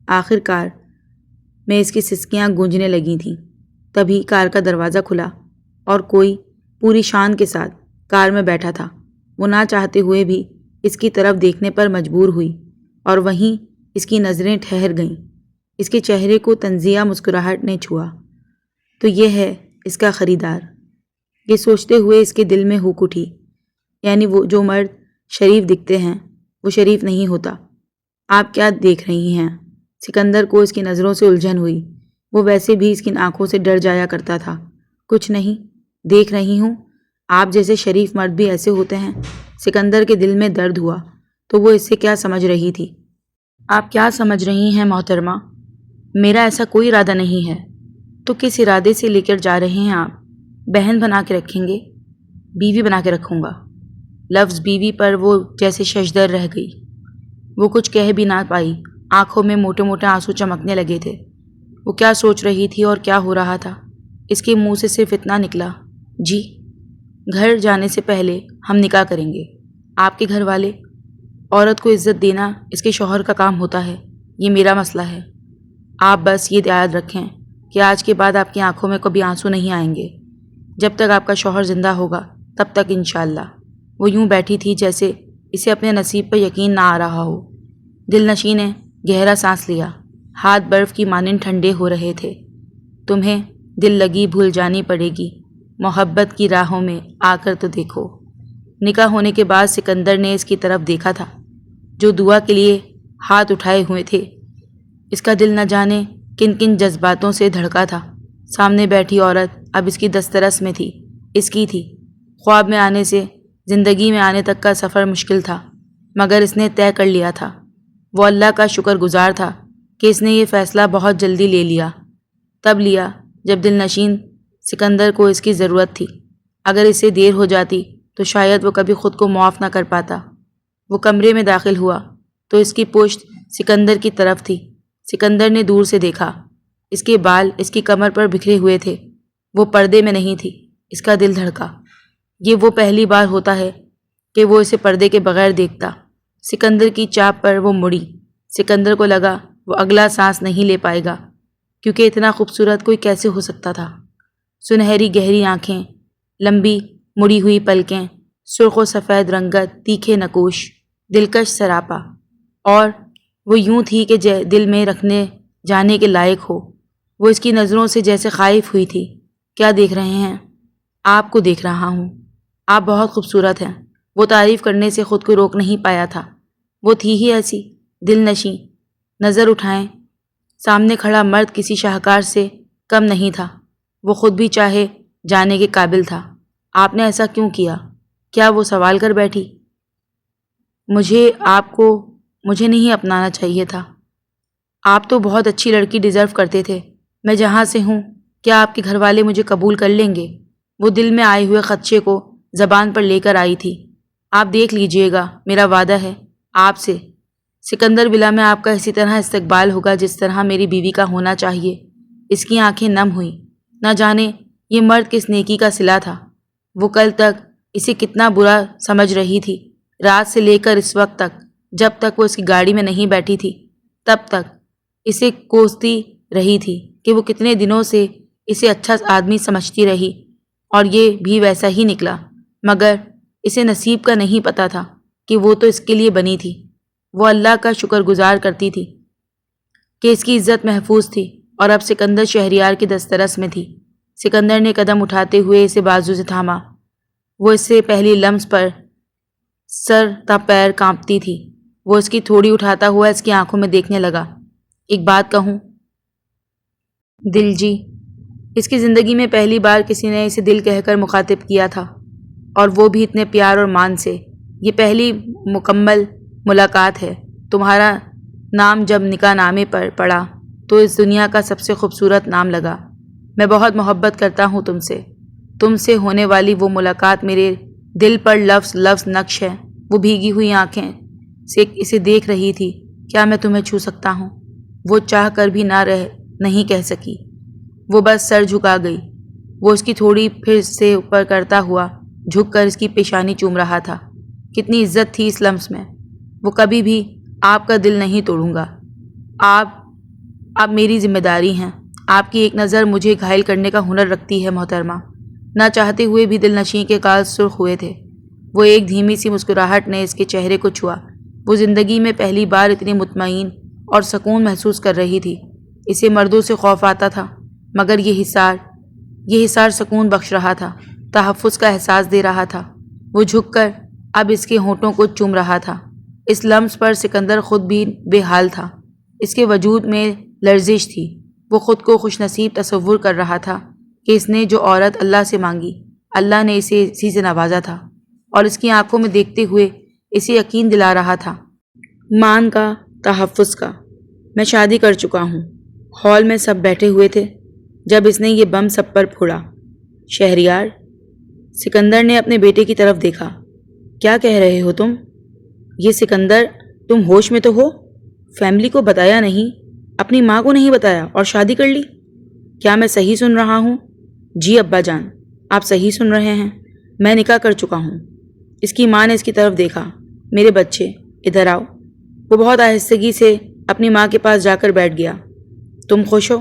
آخر کار میں اس کی سسکیاں گونجنے لگی تھیں۔ تبھی کار کا دروازہ کھلا اور کوئی پوری شان کے ساتھ کار میں بیٹھا تھا۔ وہ نہ چاہتے ہوئے بھی اس کی طرف دیکھنے پر مجبور ہوئی اور وہیں اس کی نظریں ٹھہر گئیں۔ اس کے چہرے کو تنزیہ مسکراہٹ نے چھوا۔ تو یہ ہے اس کا خریدار۔ یہ سوچتے ہوئے اس کے دل میں ہوک اٹھی، یعنی وہ جو مرد شریف دکھتے ہیں وہ شریف نہیں ہوتا۔ آپ کیا دیکھ رہی ہیں؟ سکندر کو اس کی نظروں سے الجھن ہوئی۔ وہ ویسے بھی اس کی آنکھوں سے ڈر جایا کرتا تھا۔ کچھ نہیں، دیکھ رہی ہوں، آپ جیسے شریف مرد بھی ایسے ہوتے ہیں۔ سکندر کے دل میں درد ہوا تو وہ اس سے کیا سمجھ رہی تھی۔ آپ کیا سمجھ رہی ہیں محترمہ؟ میرا ایسا کوئی ارادہ نہیں ہے۔ تو کس ارادے سے لے کر جا رہے ہیں آپ؟ بہن بنا کے رکھیں گے؟ بیوی بنا کے رکھوں گا۔ لفظ بیوی پر وہ جیسے ششدر رہ گئی۔ وہ کچھ کہہ بھی نہ پائی، آنکھوں میں موٹے موٹے آنسو چمکنے لگے تھے۔ وہ کیا سوچ رہی تھی اور کیا ہو رہا تھا؟ اس کے منہ سے صرف اتنا نکلا، جی، گھر جانے سے پہلے ہم نکاح کریں گے۔ آپ کے گھر والے، عورت کو عزت دینا اس کے شوہر کا کام ہوتا ہے، یہ میرا مسئلہ ہے۔ آپ بس یہ یاد رکھیں کہ آج کے بعد آپ کی آنکھوں میں کبھی آنسو نہیں آئیں گے۔ جب تک آپ کا شوہر زندہ ہوگا تب تک انشاءاللہ۔ وہ یوں بیٹھی تھی جیسے اسے اپنے نصیب پر یقین نہ آ رہا ہو۔ دل نشیں نے گہرا سانس لیا، ہاتھ برف کی مانند ٹھنڈے ہو رہے تھے۔ تمہیں دل لگی بھول جانی پڑے گی، محبت کی راہوں میں آ کر تو دیکھو۔ نکاح ہونے کے بعد سکندر نے اس کی طرف دیکھا تھا جو دعا کے لیے ہاتھ اٹھائے ہوئے تھے۔ اس کا دل نہ جانے کن کن جذباتوں سے دھڑکا تھا۔ سامنے بیٹھی عورت اب اس کی دسترس میں تھی، اس کی تھی۔ خواب میں آنے سے زندگی میں آنے تک کا سفر مشکل تھا، مگر اس نے طے کر لیا تھا۔ وہ اللہ کا شکر گزار تھا کہ اس نے یہ فیصلہ بہت جلدی لے لیا۔ تب لیا جب دل نشین سکندر کو اس کی ضرورت تھی۔ اگر اسے دیر ہو جاتی تو شاید وہ کبھی خود کو معاف نہ کر پاتا۔ وہ کمرے میں داخل ہوا تو اس کی پشت سکندر کی طرف تھی۔ سکندر نے دور سے دیکھا، اس کے بال اس کی کمر پر بکھرے ہوئے تھے۔ وہ پردے میں نہیں تھی۔ اس کا دل دھڑکا۔ یہ وہ پہلی بار ہوتا ہے کہ وہ اسے پردے کے بغیر دیکھتا۔ سکندر کی چاپ پر وہ مڑی۔ سکندر کو لگا وہ اگلا سانس نہیں لے پائے گا، کیونکہ اتنا خوبصورت کوئی کیسے ہو سکتا تھا۔ سنہری گہری آنکھیں، لمبی مڑی ہوئی پلکیں، سرخ و سفید رنگت، تیکھے نقوش، دلکش سراپا، اور وہ یوں تھی کہ دل میں رکھنے جانے کے لائق ہو۔ وہ اس کی نظروں سے جیسے خائف ہوئی تھی۔ کیا دیکھ رہے ہیں؟ آپ کو دیکھ رہا ہوں، آپ بہت خوبصورت ہیں۔ وہ تعریف کرنے سے خود کو روک نہیں پایا تھا۔ وہ تھی ہی ایسی دل نشیں۔ نظر اٹھائیں، سامنے کھڑا مرد کسی شاہکار سے کم نہیں تھا۔ وہ خود بھی چاہے جانے کے قابل تھا۔ آپ نے ایسا کیوں کیا؟ کیا وہ سوال کر بیٹھی؟ مجھے نہیں اپنانا چاہیے تھا۔ آپ تو بہت اچھی لڑکی ڈیزرو کرتے تھے۔ میں جہاں سے ہوں کیا آپ کے گھر والے مجھے قبول کر لیں گے؟ وہ دل میں آئے ہوئے خدشے کو زبان پر لے کر آئی تھی۔ آپ دیکھ لیجئے گا، میرا وعدہ ہے آپ سے، سکندر ولا میں آپ کا اسی طرح استقبال ہوگا جس طرح میری بیوی کا ہونا چاہیے۔ اس کی آنکھیں نم ہوئیں۔ نہ جانے یہ مرد کس نیکی کا صلہ تھا۔ وہ کل تک اسے کتنا برا سمجھ رہی تھی، رات سے لے کر اس وقت تک، جب تک وہ اس کی گاڑی میں نہیں بیٹھی تھی، تب تک اسے کوستی رہی تھی کہ وہ کتنے دنوں سے اسے اچھا آدمی سمجھتی رہی، اور یہ بھی ویسا ہی نکلا۔ مگر اسے نصیب کا نہیں پتا تھا کہ وہ تو اس کے لیے بنی تھی۔ وہ اللہ کا شکر گزار کرتی تھی کہ اس کی عزت محفوظ تھی، اور اب سکندر شہریار کی دسترس میں تھی۔ سکندر نے قدم اٹھاتے ہوئے اسے بازو سے تھاما۔ وہ اس سے پہلی لمس پر سر تا پیر کانپتی تھی۔ وہ اس کی تھوڑی اٹھاتا ہوا اس کی آنکھوں میں دیکھنے لگا۔ ایک بات کہوں؟ دل جی؟ اس کی زندگی میں پہلی بار کسی نے اسے دل کہہ کر مخاطب کیا تھا، اور وہ بھی اتنے پیار اور مان سے۔ یہ پہلی مکمل ملاقات ہے۔ تمہارا نام جب نکاح نامے پر پڑا تو اس دنیا کا سب سے خوبصورت نام لگا۔ میں بہت محبت کرتا ہوں تم سے۔ تم سے ہونے والی وہ ملاقات میرے دل پر لفظ لفظ نقش ہے۔ وہ بھیگی ہوئی آنکھیں سے اسے دیکھ رہی تھی۔ کیا میں تمہیں چھو سکتا ہوں؟ وہ چاہ کر بھی نہیں کہہ سکی۔ وہ بس سر جھکا گئی۔ وہ اس کی تھوڑی پھر سے اوپر کرتا ہوا جھک کر اس کی پیشانی چوم رہا تھا۔ کتنی عزت تھی اس لمس میں۔ وہ کبھی بھی آپ کا دل نہیں توڑوں گا۔ آپ میری ذمہ داری ہیں۔ آپ کی ایک نظر مجھے گھائل کرنے کا ہنر رکھتی ہے محترمہ۔ نہ چاہتے ہوئے بھی دل نشیں کے گال سرخ ہوئے تھے۔ وہ ایک دھیمی سی مسکراہٹ نے اس کے چہرے کو چھوا۔ وہ زندگی میں پہلی بار اتنی مطمئن اور سکون محسوس کر رہی تھی۔ اسے مردوں سے خوف آتا تھا، مگر یہ حصار سکون بخش رہا تھا، تحفظ کا احساس دے رہا تھا۔ وہ جھک کر اب اس کے ہونٹوں کو چوم رہا تھا۔ اس لمس پر سکندر خود بھی بے حال تھا۔ اس کے وجود میں لرزش تھی۔ وہ خود کو خوش نصیب تصور کر رہا تھا کہ اس نے جو عورت اللہ سے مانگی، اللہ نے اسے اسی سے نوازا تھا، اور اس کی آنکھوں میں دیکھتے ہوئے اسے یقین دلا رہا تھا، مان کا، تحفظ کا۔ میں شادی کر چکا ہوں۔ ہال میں سب بیٹھے ہوئے تھے جب اس نے یہ بم سب پر پھوڑا۔ شہریار؟ سکندر نے اپنے بیٹے کی طرف دیکھا۔ کیا کہہ رہے ہو تم؟ یہ سکندر، تم ہوش میں تو ہو؟ فیملی کو بتایا نہیں، اپنی ماں کو نہیں بتایا، اور شادی کر لی؟ کیا میں صحیح سن رہا ہوں؟ جی ابا جان، آپ صحیح سن رہے ہیں، میں نکاح کر چکا ہوں۔ اس کی ماں نے اس کی طرف دیکھا۔ میرے بچے، ادھر آؤ۔ وہ بہت آہستگی سے اپنی ماں کے پاس جا کر بیٹھ گیا۔ تم خوش ہو؟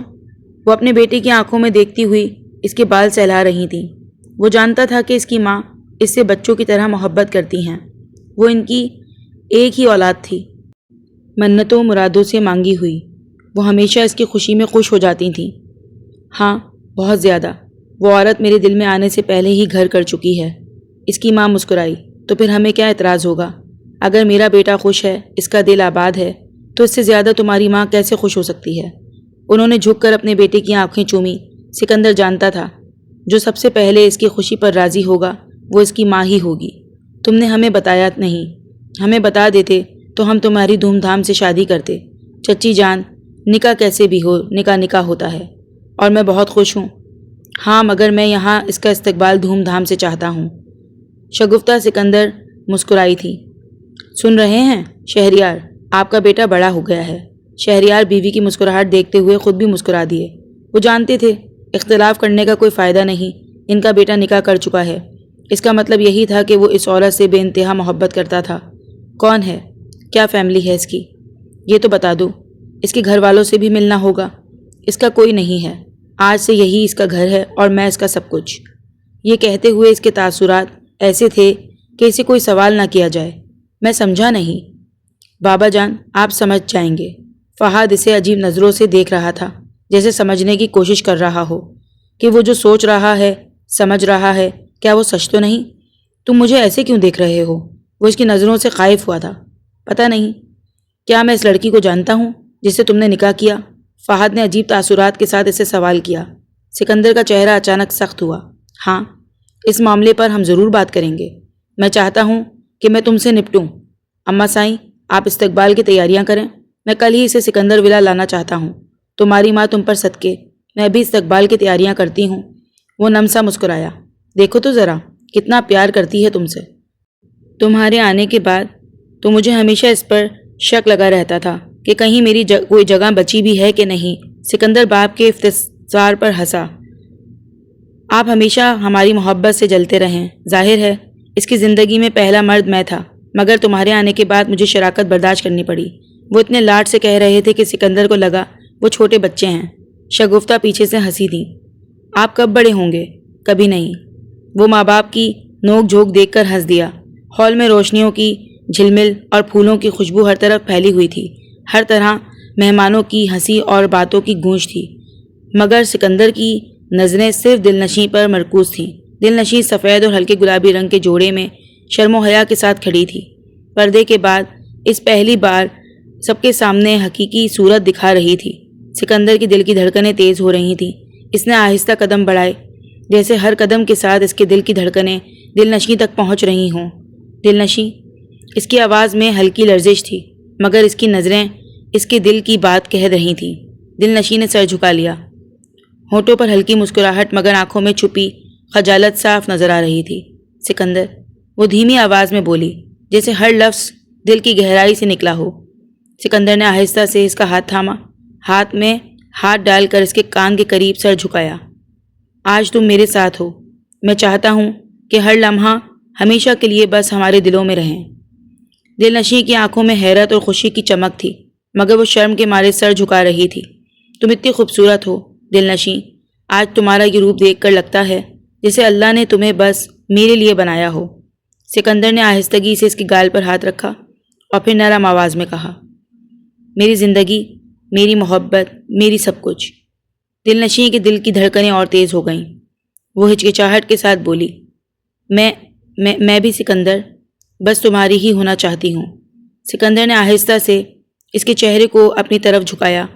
وہ اپنے بیٹے کی آنکھوں میں دیکھتی ہوئی اس کے بال سہلا رہی تھی۔ وہ جانتا تھا کہ اس کی ماں اس سے بچوں کی طرح محبت کرتی ہیں۔ وہ ان کی ایک ہی اولاد تھی، منتوں مرادوں سے مانگی ہوئی۔ وہ ہمیشہ اس کی خوشی میں خوش ہو جاتی تھیں۔ ہاں، بہت زیادہ۔ وہ عورت میرے دل میں آنے سے پہلے ہی گھر کر چکی ہے۔ اس کی ماں مسکرائی۔ تو پھر ہمیں کیا اعتراض ہوگا؟ اگر میرا بیٹا خوش ہے، اس کا دل آباد ہے، تو اس سے زیادہ تمہاری ماں کیسے خوش ہو سکتی ہے؟ انہوں نے جھک کر اپنے بیٹے کی آنکھیں چومی۔ سکندر جانتا تھا جو سب سے پہلے اس کی خوشی پر راضی ہوگا وہ اس کی ماں ہی ہوگی۔ تم نے ہمیں بتایا نہیں، ہمیں بتا دیتے تو ہم تمہاری دھوم دھام سے شادی کرتے۔ چچی جان، نکاح کیسے بھی ہو، نکاح ہوتا ہے، اور میں بہت خوش ہوں۔ ہاں، مگر میں یہاں اس کا استقبال دھوم دھام سے چاہتا ہوں۔ شگفتہ سکندر مسکرائی تھی۔ سن رہے ہیں شہریار، آپ کا بیٹا بڑا ہو گیا ہے۔ شہریار بیوی کی مسکراہٹ دیکھتے ہوئے خود بھی مسکرا دیے۔ وہ جانتے تھے اختلاف کرنے کا کوئی فائدہ نہیں، ان کا بیٹا نکاح کر چکا ہے۔ اس کا مطلب یہی تھا کہ وہ اس عورت سے بے انتہا محبت کرتا تھا۔ کون ہے؟ کیا فیملی ہے اس کی؟ یہ تو بتا دو۔ اس کے گھر والوں سے بھی ملنا ہوگا۔ اس کا کوئی نہیں ہے، آج سے یہی اس کا گھر ہے اور میں اس کا سب کچھ۔ یہ کہتے ہوئے اس کے تاثرات ایسے تھے کہ اسے کوئی سوال نہ کیا جائے۔ میں سمجھا نہیں۔ بابا جان، آپ سمجھ جائیں گے۔ فہد اسے عجیب نظروں سے دیکھ رہا تھا، جیسے سمجھنے کی کوشش کر رہا ہو کہ وہ جو سوچ رہا ہے، سمجھ رہا ہے، کیا وہ سچ تو نہیں؟ تم مجھے ایسے کیوں دیکھ رہے ہو؟ وہ اس کی نظروں سے خائف ہوا تھا۔ پتہ نہیں، کیا میں اس لڑکی کو جانتا ہوں جس سے تم نے نکاح کیا؟ فہد نے عجیب تاثرات کے ساتھ اسے سوال کیا۔ سکندر کا چہرہ اچانک سخت ہوا۔ ہاں، اس معاملے پر ہم ضرور بات کریں گے۔ میں چاہتا ہوں کہ میں تم سے نپٹوں۔ اماں سائیں، آپ استقبال کی تیاریاں کریں۔ میں کل ہی اسے سکندر ولا لانا چاہتا ہوں۔ تمہاری ماں تم پر صدقے میں ابھی استقبال کی تیاریاں کرتی ہوں۔ وہ نم سا مسکرایا۔ دیکھو تو ذرا کتنا پیار کرتی ہے تم سے۔ تمہارے آنے کے بعد تو مجھے ہمیشہ اس پر شک لگا رہتا تھا کہ کہیں میری کوئی جگہ بچی بھی ہے کہ نہیں۔ سکندر باپ کے افتخار پر ہنسا۔ آپ ہمیشہ ہماری محبت سے جلتے رہیں۔ ظاہر ہے اس کی زندگی میں پہلا مرد میں تھا، مگر تمہارے آنے کے بعد مجھے شراکت برداشت کرنی پڑی۔ وہ اتنے لاڈ سے کہہ رہے تھے کہ سکندر کو لگا وہ چھوٹے بچے ہیں۔ شگفتہ پیچھے سے ہنسی تھی۔ آپ کب بڑے ہوں گے؟ کبھی نہیں۔ وہ ماں باپ کی نوک جھوک دیکھ کر ہنس دیا۔ ہال میں روشنیوں کی جھلمل اور پھولوں کی خوشبو ہر طرف پھیلی ہوئی تھی۔ ہر طرح مہمانوں کی ہنسی اور باتوں کی گونج تھی، مگر سکندر کی نظریں صرف دلنشیں پر مرکوز تھیں۔ دلنشیں سفید اور ہلکے گلابی رنگ کے جوڑے میں شرم و حیا کے ساتھ کھڑی تھی۔ پردے کے بعد اس پہلی بار سب کے سامنے حقیقی صورت دکھا رہی تھی۔ سکندر کی دل کی دھڑکنیں تیز ہو رہی تھیں۔ اس نے آہستہ قدم بڑھائے، جیسے ہر قدم کے ساتھ اس کے دل کی دھڑکنیں دلنشیں تک پہنچ رہی ہوں۔ دلنشیں، اس کی آواز میں ہلکی لرزش تھی، مگر اس کی نظریں اس کے دل کی بات کہہ رہی تھیں۔ دلنشیں نے سر جھکا لیا۔ ہونٹوں پر ہلکی مسکراہٹ، مگر آنکھوں میں چھپی خجالت صاف نظر آ رہی تھی۔ سکندر، وہ دھیمی آواز میں بولی، جیسے ہر لفظ دل کی گہرائی سے نکلا ہو۔ سکندر نے آہستہ سے اس کا ہاتھ تھاما، ہاتھ میں ہاتھ ڈال کر اس کے کان کے قریب سر جھکایا۔ آج تم میرے ساتھ ہو۔ میں چاہتا ہوں کہ ہر لمحہ ہمیشہ کے لیے بس ہمارے دلوں میں رہیں۔ دلنشیں کی آنکھوں میں حیرت اور خوشی کی چمک تھی، مگر وہ شرم کے مارے سر جھکا رہی تھی۔ تم اتنی خوبصورت ہو دلنشیں، آج تمہارا یہ روپ دیکھ کر لگتا ہے جیسے اللہ نے تمہیں بس میرے لیے بنایا ہو۔ سکندر نے آہستگی سے اس کی گال پر ہاتھ رکھا اور پھر نرم آواز میں کہا، میری زندگی، میری محبت، میری سب کچھ۔ دلنشیں کے دل کی دھڑکنیں اور تیز ہو گئیں۔ وہ ہچکچاہٹ کے ساتھ بولی، میں بھی سکندر، بس تمہاری ہی ہونا چاہتی ہوں۔ سکندر نے آہستہ سے اس کے چہرے کو اپنی طرف جھکایا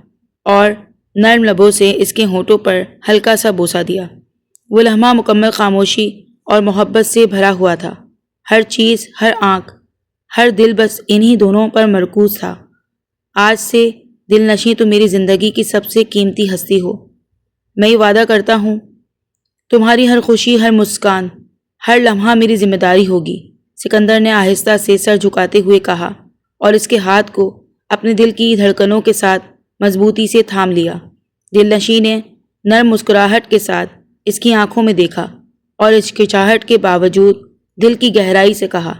اور نرم لبوں سے اس کے ہونٹوں پر ہلکا سا بوسہ دیا۔ وہ لمحہ مکمل خاموشی اور محبت سے بھرا ہوا تھا۔ ہر چیز، ہر آنکھ، ہر دل بس انہی دونوں پر مرکوز تھا۔ آج سے دلنشیں تو میری زندگی کی سب سے قیمتی ہستی ہو۔ میں یہ وعدہ کرتا ہوں، تمہاری ہر خوشی، ہر مسکان، ہر لمحہ میری ذمہ داری ہوگی۔ سکندر نے آہستہ سے سر جھکاتے ہوئے کہا اور اس کے ہاتھ کو اپنے دل کی دھڑکنوں کے ساتھ مضبوطی سے تھام لیا۔ دلنشیں نے نرم مسکراہٹ کے ساتھ اس کی آنکھوں میں دیکھا اور ہچکچاہٹ کے باوجود دل کی گہرائی سے کہا،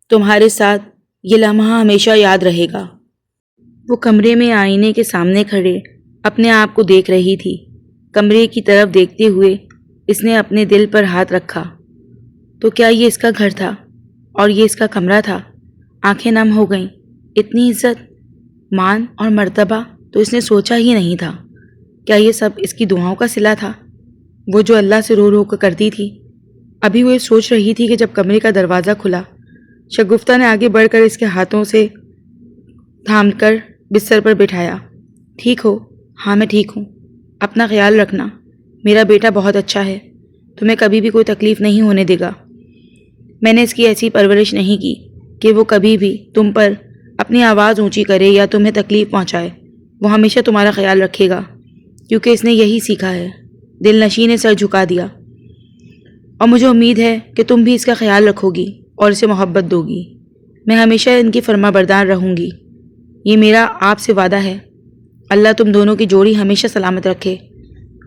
تمہارے ساتھ یہ لمحہ ہمیشہ یاد رہے گا۔ وہ کمرے میں آئینے کے سامنے کھڑے اپنے آپ کو دیکھ رہی تھی۔ کمرے کی طرف دیکھتے ہوئے اس نے اپنے دل پر ہاتھ رکھا۔ تو کیا یہ اس کا گھر تھا اور یہ اس کا کمرہ تھا؟ آنکھیں نم ہو گئیں۔ اتنی عزت، مان اور مرتبہ تو اس نے سوچا ہی نہیں تھا۔ کیا یہ سب اس کی دعاؤں کا صلہ تھا، وہ جو اللہ سے رو رو کر کرتی تھی؟ ابھی وہ یہ سوچ رہی تھی کہ جب کمرے کا دروازہ کھلا، شگفتہ نے آگے بڑھ کر اس کے ہاتھوں سے تھام کر بستر پر بٹھایا۔ ٹھیک ہو؟ ہاں میں ٹھیک ہوں۔ اپنا خیال رکھنا، میرا بیٹا بہت اچھا ہے، تمہیں کبھی بھی کوئی تکلیف نہیں ہونے دے گا۔ میں نے اس کی ایسی پرورش نہیں کی کہ وہ کبھی بھی تم پر اپنی آواز اونچی کرے یا تمہیں تکلیف پہنچائے۔ وہ ہمیشہ تمہارا خیال رکھے گا، کیونکہ اس نے یہی سیکھا ہے۔ دلنشیں نے سر جھکا دیا۔ اور مجھے امید ہے کہ تم بھی اس کا خیال رکھو گی اور اسے محبت دو گی۔ میں ہمیشہ ان کی فرما بردار رہوں گی، یہ میرا آپ سے وعدہ ہے۔ اللہ تم دونوں کی جوڑی ہمیشہ سلامت رکھے۔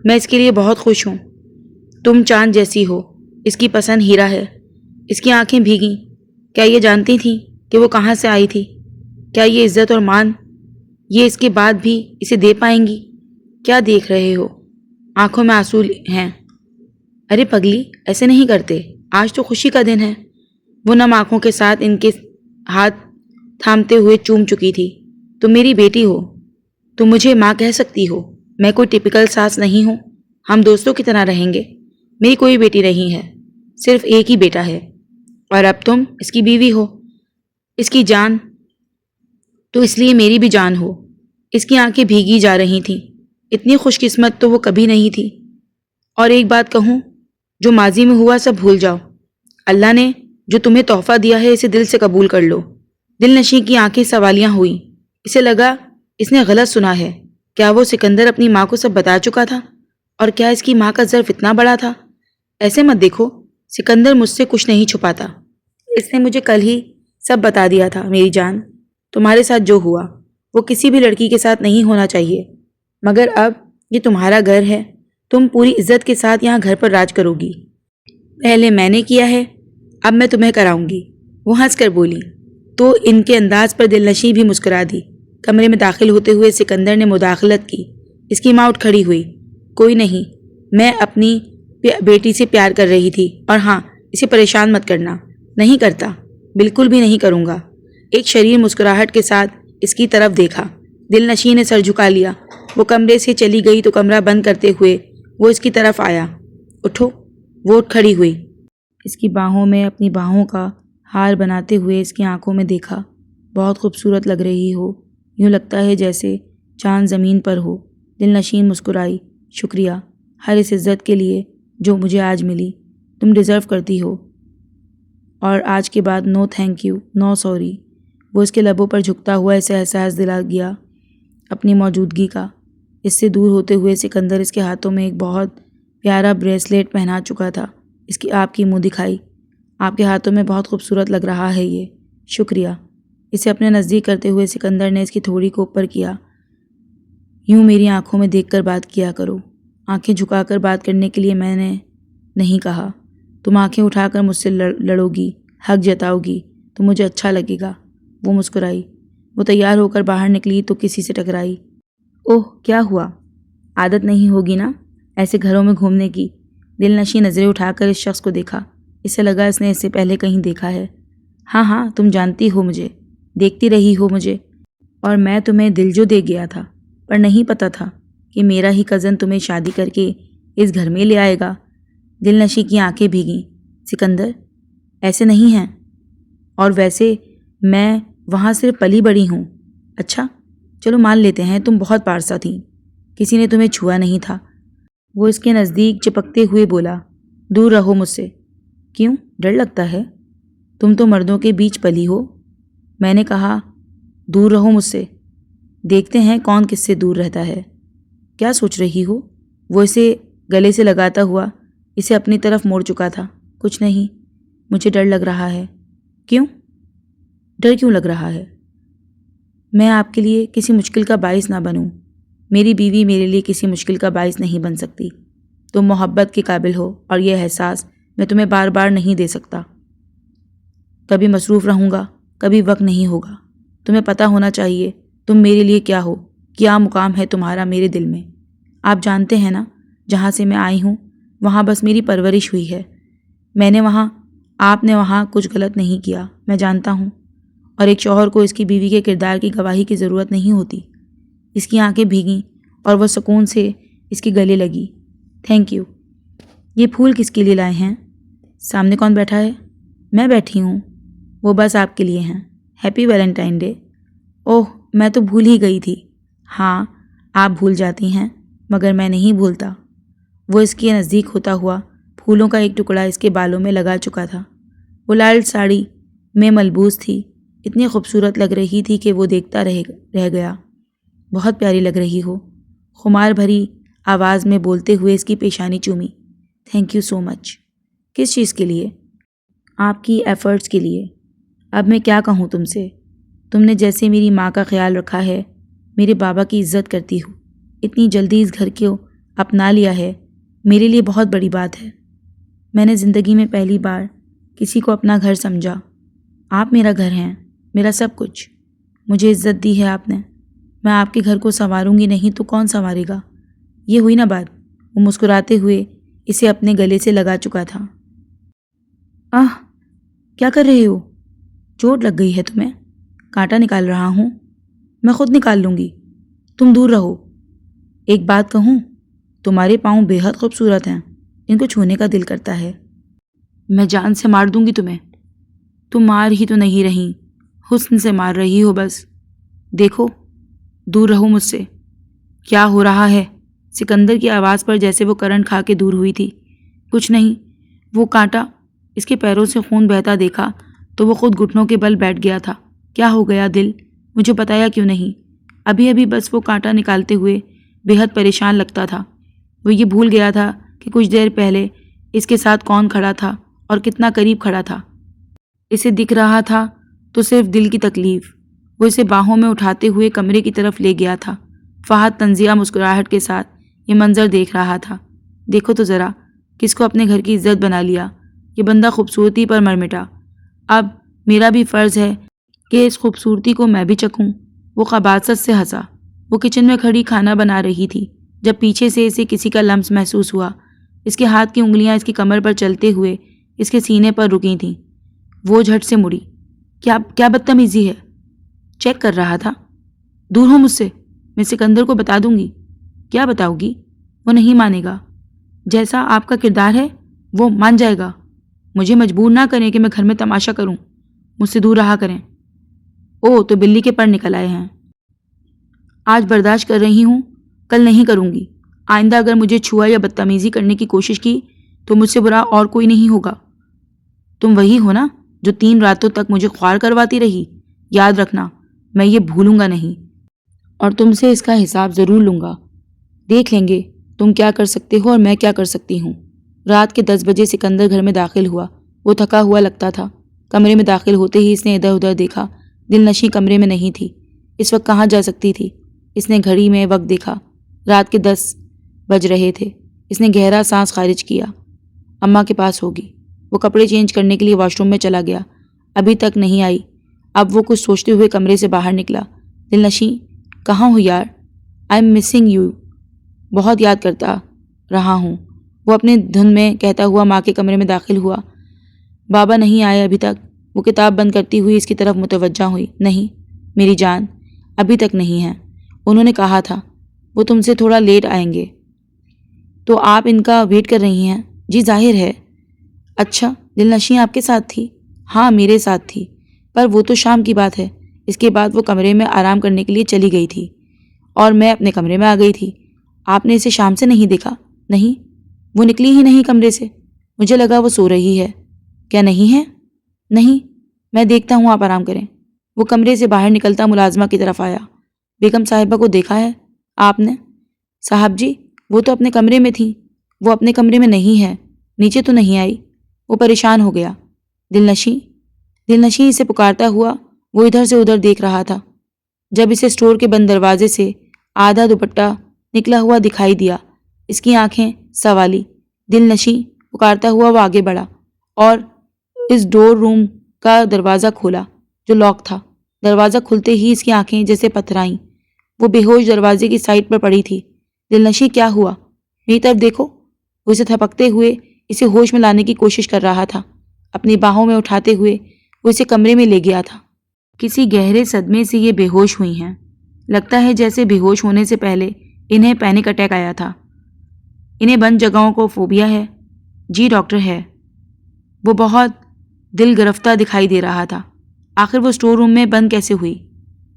میں اس کے لیے بہت خوش ہوں۔ تم چاند جیسی ہو، اس کی پسند ہیرا ہے۔ اس کی آنکھیں بھیگیں۔ کیا یہ جانتی تھیں کہ وہ کہاں سے آئی تھی؟ کیا یہ عزت اور مان یہ اس کے بعد بھی اسے دے پائیں گی؟ کیا دیکھ رہے ہو؟ آنکھوں میں آنسو ہیں۔ ارے پگلی، ایسے نہیں کرتے، آج تو خوشی کا دن ہے۔ وہ نم آنکھوں کے ساتھ ان کے ہاتھ تھامتے ہوئے چوم چکی تھی۔ تم میری بیٹی ہو، تم مجھے ماں کہہ سکتی ہو۔ میں کوئی ٹپیکل ساس نہیں ہوں، ہم دوستوں کی طرح رہیں گے۔ میری کوئی بیٹی نہیں ہے، صرف ایک ہی بیٹا ہے، اور اب تم اس کی بیوی ہو، اس کی جان، تو اس لیے میری بھی جان ہو۔ اس کی آنکھیں بھیگی جا رہی تھیں۔ اتنی خوش قسمت تو وہ کبھی نہیں تھی۔ اور ایک بات کہوں، جو ماضی میں ہوا سب بھول جاؤ۔ اللہ نے جو تمہیں تحفہ دیا ہے اسے دل سے قبول کر لو۔ دلنشیں کی آنکھیں سوالیاں ہوئیں۔ اسے لگا اس نے غلط سنا ہے۔ کیا وہ سکندر اپنی ماں کو سب بتا چکا تھا؟ اور کیا اس کی ماں کا ظرف اتنا بڑا تھا؟ ایسے مت دیکھو، سکندر مجھ سے کچھ نہیں چھپاتا، اس نے مجھے کل ہی سب بتا دیا تھا۔ میری جان، تمہارے ساتھ جو ہوا وہ کسی بھی لڑکی کے ساتھ نہیں ہونا چاہیے، مگر اب یہ تمہارا گھر ہے، تم پوری عزت کے ساتھ یہاں گھر پر راج کرو گی۔ پہلے میں نے کیا ہے، اب میں تمہیں کراؤں گی، وہ ہنس کر بولی تو ان کے انداز پر دلنشیں بھی مسکرا دی۔ کمرے میں داخل ہوتے ہوئے سکندر نے مداخلت کی۔ اس کی ماں اٹھ کھڑی ہوئی۔ کوئی نہیں، میں اپنی بیٹی سے پیار کر رہی تھی، اور ہاں، اسے پریشان مت کرنا۔ نہیں کرتا، بالکل بھی نہیں کروں گا۔ ایک شریر مسکراہٹ کے ساتھ اس کی طرف دیکھا۔ دلنشیں نے سر جھکا لیا۔ وہ کمرے سے چلی گئی تو کمرہ بند کرتے ہوئے وہ اس کی طرف آیا۔ اٹھو۔ وہ اٹھ کھڑی ہوئی۔ اس کی باہوں میں اپنی باہوں کا ہار بناتے ہوئے اس کی آنکھوں میں دیکھا۔ بہت خوبصورت لگ رہی ہو، یوں لگتا ہے جیسے چاند زمین پر ہو۔ دلنشیں مسکرائی۔ شکریہ ہر اس عزت کے لیے جو مجھے آج ملی، تم ڈیزرو کرتی ہو، اور آج کے بعد نو تھینک یو، نو سوری۔ وہ اس کے لبوں پر جھکتا ہوا اسے احساس دلا گیا اپنی موجودگی کا۔ اس سے دور ہوتے ہوئے سکندر اس کے ہاتھوں میں ایک بہت پیارا بریسلیٹ پہنا چکا تھا۔ آپ کی منہ دکھائی۔ آپ کے ہاتھوں میں بہت خوبصورت لگ رہا ہے یہ۔ شکریہ۔ اسے اپنے نزدیک کرتے ہوئے سکندر نے اس کی تھوڑی کو اوپر کیا۔ یوں میری آنکھوں میں دیکھ کر بات کیا کرو۔ آنکھیں جھکا کر بات کرنے کے لیے میں نے نہیں کہا۔ تم آنکھیں اٹھا کر مجھ سے لڑو گی، حق جتاؤ گی تو مجھے اچھا لگے گا۔ وہ مسکرائی۔ وہ تیار ہو کر باہر نکلی تو کسی سے ٹکرائی۔ اوہ، کیا ہوا؟ عادت نہیں ہوگی نا ایسے گھروں میں گھومنے کی؟ دلنشیں نظریں اٹھا کر اس شخص کو دیکھا۔ اسے لگا اس نے اس سے پہلے کہیں دیکھا ہے۔ ہاں ہاں، تم جانتی ہو مجھے، دیکھتی رہی ہو مجھے، اور میں تمہیں دل جو دے گیا تھا، پر نہیں پتا تھا کہ میرا ہی کزن تمہیں شادی کر کے اس گھر میں لے آئے گا۔ دلنشیں کی آنکھیں بھیگیں۔ سکندر، ایسے نہیں ہیں، اور ویسے میں وہاں صرف پلی بڑی ہوں۔ اچھا، چلو مان لیتے ہیں تم بہت پارسا تھیں، کسی نے تمہیں چھوا نہیں تھا۔ وہ اس کے نزدیک چپکتے ہوئے بولا، دور رہو مجھ سے۔ کیوں، ڈر لگتا ہے؟ تم تو مردوں کے بیچ پلی ہو۔ میں نے کہا دور رہو مجھ سے، دیکھتے ہیں کون کس سے دور رہتا ہے۔ کیا سوچ رہی ہو؟ وہ اسے گلے سے لگاتا ہوا اسے اپنی طرف موڑ چکا تھا۔ کچھ نہیں، مجھے ڈر لگ رہا ہے۔ کیوں؟ ڈر کیوں لگ رہا ہے؟ میں آپ کے لیے کسی مشکل کا باعث نہ بنوں۔ میری بیوی میرے لیے کسی مشکل کا باعث نہیں بن سکتی۔ تم محبت کے قابل ہو، اور یہ احساس میں تمہیں بار بار نہیں دے سکتا۔ کبھی مصروف رہوں گا، کبھی وقت نہیں ہوگا۔ تمہیں پتہ ہونا چاہیے تم میرے لیے کیا ہو، کیا مقام ہے تمہارا میرے دل میں۔ آپ جانتے ہیں نا، جہاں سے میں آئی ہوں وہاں بس میری پرورش ہوئی ہے۔ آپ نے وہاں کچھ غلط نہیں کیا، میں جانتا ہوں، اور ایک شوہر کو اس کی بیوی کے کردار کی گواہی کی ضرورت نہیں ہوتی۔ اس کی آنکھیں بھیگیں اور وہ سکون سے اس کے گلے لگی۔ Thank you. یہ پھول کس کے لیے لائے ہیں؟ سامنے کون بیٹھا ہے؟ میں بیٹھی ہوں، وہ بس آپ کے لیے ہیں۔ Happy Valentine day. اوہ، میں تو بھول ہی گئی تھی۔ ہاں، آپ بھول جاتی ہیں، مگر میں نہیں بھولتا۔ وہ اس کے نزدیک ہوتا ہوا پھولوں کا ایک ٹکڑا اس کے بالوں میں لگا چکا تھا۔ وہ لال ساڑی میں ملبوس تھی، اتنی خوبصورت لگ رہی تھی کہ وہ دیکھتا رہ گیا۔ بہت پیاری لگ رہی ہو، خمار بھری آواز میں بولتے ہوئے اس کی پیشانی چومی۔ تھینک یو سو مچ۔ کس چیز کے لیے؟ آپ کی ایفرٹس کے لیے۔ اب میں کیا کہوں تم سے؟ تم نے جیسے میری ماں کا خیال رکھا ہے، میرے بابا کی عزت کرتی ہو، اتنی جلدی اس گھر کو اپنا لیا ہے، میرے لیے بہت بڑی بات ہے۔ میں نے زندگی میں پہلی بار کسی کو اپنا گھر سمجھا۔ آپ میرا گھر ہیں، میرا سب کچھ۔ مجھے عزت دی ہے آپ نے۔ میں آپ کے گھر کو سنواروں گی نہیں تو کون سنوارے گا؟ یہ ہوئی نا بات؟ وہ مسکراتے ہوئے اسے اپنے گلے سے لگا چکا تھا۔ کیا کر رہے ہو؟ چوٹ لگ گئی ہے تمہیں؟ کانٹا نکال رہا ہوں؟ میں خود نکال لوں گی، تم دور رہو۔ ایک بات کہوں، تمہارے پاؤں بے حد خوبصورت ہیں، ان کو چھونے کا دل کرتا ہے۔ میں جان سے مار دوں گی تمہیں۔ تم مار ہی تو نہیں رہی، حسن سے مار رہی ہو بس۔ دیکھو، دور رہو مجھ سے۔ کیا ہو رہا ہے؟ سکندر کی آواز پر جیسے وہ کرنٹ کھا کے دور ہوئی تھی۔ کچھ نہیں، وہ کانٹا۔ اس کے پیروں سے خون بہتا دیکھا تو وہ خود گھٹنوں کے بل بیٹھ گیا تھا۔ کیا ہو گیا دل؟ مجھے بتایا کیوں نہیں؟ ابھی بس وہ کانٹا نکالتے ہوئے بے حد پریشان لگتا تھا۔ وہ یہ بھول گیا تھا کہ کچھ دیر پہلے اس کے ساتھ کون کھڑا تھا اور کتنا قریب کھڑا تھا۔ اسے دکھ رہا تھا تو صرف دل کی تکلیف۔ وہ اسے باہوں میں اٹھاتے ہوئے کمرے کی طرف لے گیا تھا۔ فہد طنزیہ مسکراہٹ کے ساتھ یہ منظر دیکھ رہا تھا۔ دیکھو تو ذرا کس کو اپنے گھر کی عزت بنا لیا۔ یہ بندہ خوبصورتی پر مر مٹا۔ اب میرا بھی فرض ہے کہ اس خوبصورتی کو میں بھی چکھوں۔ وہ قباست سے ہنسا۔ وہ کچن میں کھڑی کھانا بنا رہی تھی جب پیچھے سے اسے کسی کا لمس محسوس ہوا۔ اس کے ہاتھ کی انگلیاں اس کی کمر پر چلتے ہوئے اس کے سینے پر رکی تھیں۔ وہ جھٹ سے مڑی۔ کیا بدتمیزی ہے؟ چیک کر رہا تھا۔ دور ہو مجھ سے، میں سکندر کو بتا دوں گی۔ کیا بتاؤ گی؟ وہ نہیں مانے گا۔ جیسا آپ کا کردار ہے وہ مان جائے گا۔ مجھے مجبور نہ کریں کہ میں گھر میں تماشا کروں، مجھ سے دور رہا کریں۔ او تو بلی کے پر نکل آئے ہیں۔ آج برداشت کر رہی ہوں، کل نہیں کروں گی۔ آئندہ اگر مجھے چھوا یا بدتمیزی کرنے کی کوشش کی تو مجھ سے برا اور کوئی نہیں ہوگا۔ تم وہی ہو نا جو 3 راتوں تک مجھے خوار کرواتی رہی؟ یاد رکھنا، میں یہ بھولوں گا نہیں اور تم سے اس کا حساب ضرور لوں گا۔ دیکھ لیں گے تم کیا کر سکتے ہو اور میں کیا کر سکتی ہوں۔ رات کے 10 بجے سکندر گھر میں داخل ہوا۔ وہ تھکا ہوا لگتا تھا۔ کمرے میں داخل ہوتے ہی اس نے ادھر ادھر دیکھا۔ دل نشیں کمرے میں نہیں تھی۔ اس وقت کہاں جا سکتی تھی؟ اس نے گھڑی میں وقت دیکھا۔ رات کے 10 بج رہے تھے۔ اس نے گہرا سانس خارج کیا۔ اماں کے پاس ہوگی۔ وہ کپڑے چینج کرنے کے لیے واش روم میں چلا گیا۔ ابھی تک نہیں آئی۔ اب وہ کچھ سوچتے ہوئے کمرے سے باہر نکلا۔ دل نشیں، کہاں ہو یار؟ I am missing you. بہت یاد کرتا رہا ہوں، وہ اپنے دھن میں کہتا ہوا ماں کے کمرے میں داخل ہوا۔ بابا نہیں آئے ابھی تک؟ وہ کتاب بند کرتی ہوئی اس کی طرف متوجہ ہوئی۔ نہیں میری جان، ابھی تک نہیں ہے۔ انہوں نے کہا تھا وہ تم سے تھوڑا لیٹ آئیں گے، تو آپ ان کا ویٹ کر رہی ہیں؟ جی ظاہر ہے۔ اچھا، دل نشیں آپ کے ساتھ تھی؟ ہاں میرے ساتھ تھی، پر وہ تو شام کی بات ہے۔ اس کے بعد وہ کمرے میں آرام کرنے کے لیے چلی گئی تھی اور میں اپنے کمرے میں آ گئی تھی۔ آپ نے اسے شام سے نہیں دیکھا؟ نہیں، وہ نکلی ہی نہیں کمرے سے۔ مجھے لگا وہ سو رہی ہے۔ کیا نہیں ہے؟ نہیں، میں دیکھتا ہوں، آپ آرام کریں۔ وہ کمرے سے باہر نکلتا ملازمہ کی طرف آیا۔ بیگم صاحبہ کو دیکھا ہے آپ نے؟ صاحب جی، وہ تو اپنے کمرے میں تھیں۔ وہ اپنے کمرے میں نہیں ہے، نیچے تو نہیں آئی۔ وہ پریشان ہو گیا۔ دل نشیں اسے پکارتا ہوا وہ ادھر سے ادھر دیکھ رہا تھا۔ جب اسے اسٹور کے بند دروازے سے آدھا دوپٹہ نکلا ہوا دکھائی دیا، اس کی آنکھیں سوالی۔ دل نشیں پکارتا ہوا وہ آگے بڑھا اور اس ڈور روم کا دروازہ کھولا جو لاک تھا۔ دروازہ کھلتے ہی اس کی آنکھیں جیسے پتھرائیں۔ وہ بے ہوش دروازے کی سائڈ پر پڑی تھی۔ دل نشیں، کیا ہوا؟ میری طرف دیکھو۔ وہ اسے تھپکتے ہوئے اسے ہوش میں لانے کی کوشش کر رہا تھا۔ اپنی باہوں میں اٹھاتے ہوئے وہ اسے کمرے میں لے گیا تھا۔ کسی گہرے صدمے سے یہ بے ہوش ہوئی ہیں۔ لگتا ہے جیسے بے ہوش ہونے سے پہلے انہیں پینک اٹیک آیا تھا۔ انہیں بند جگہوں کو فوبیا ہے؟ جی ڈاکٹر ہے۔ وہ بہت دل گرفتہ دکھائی دے رہا تھا۔ آخر وہ اسٹور روم میں بند کیسے ہوئی؟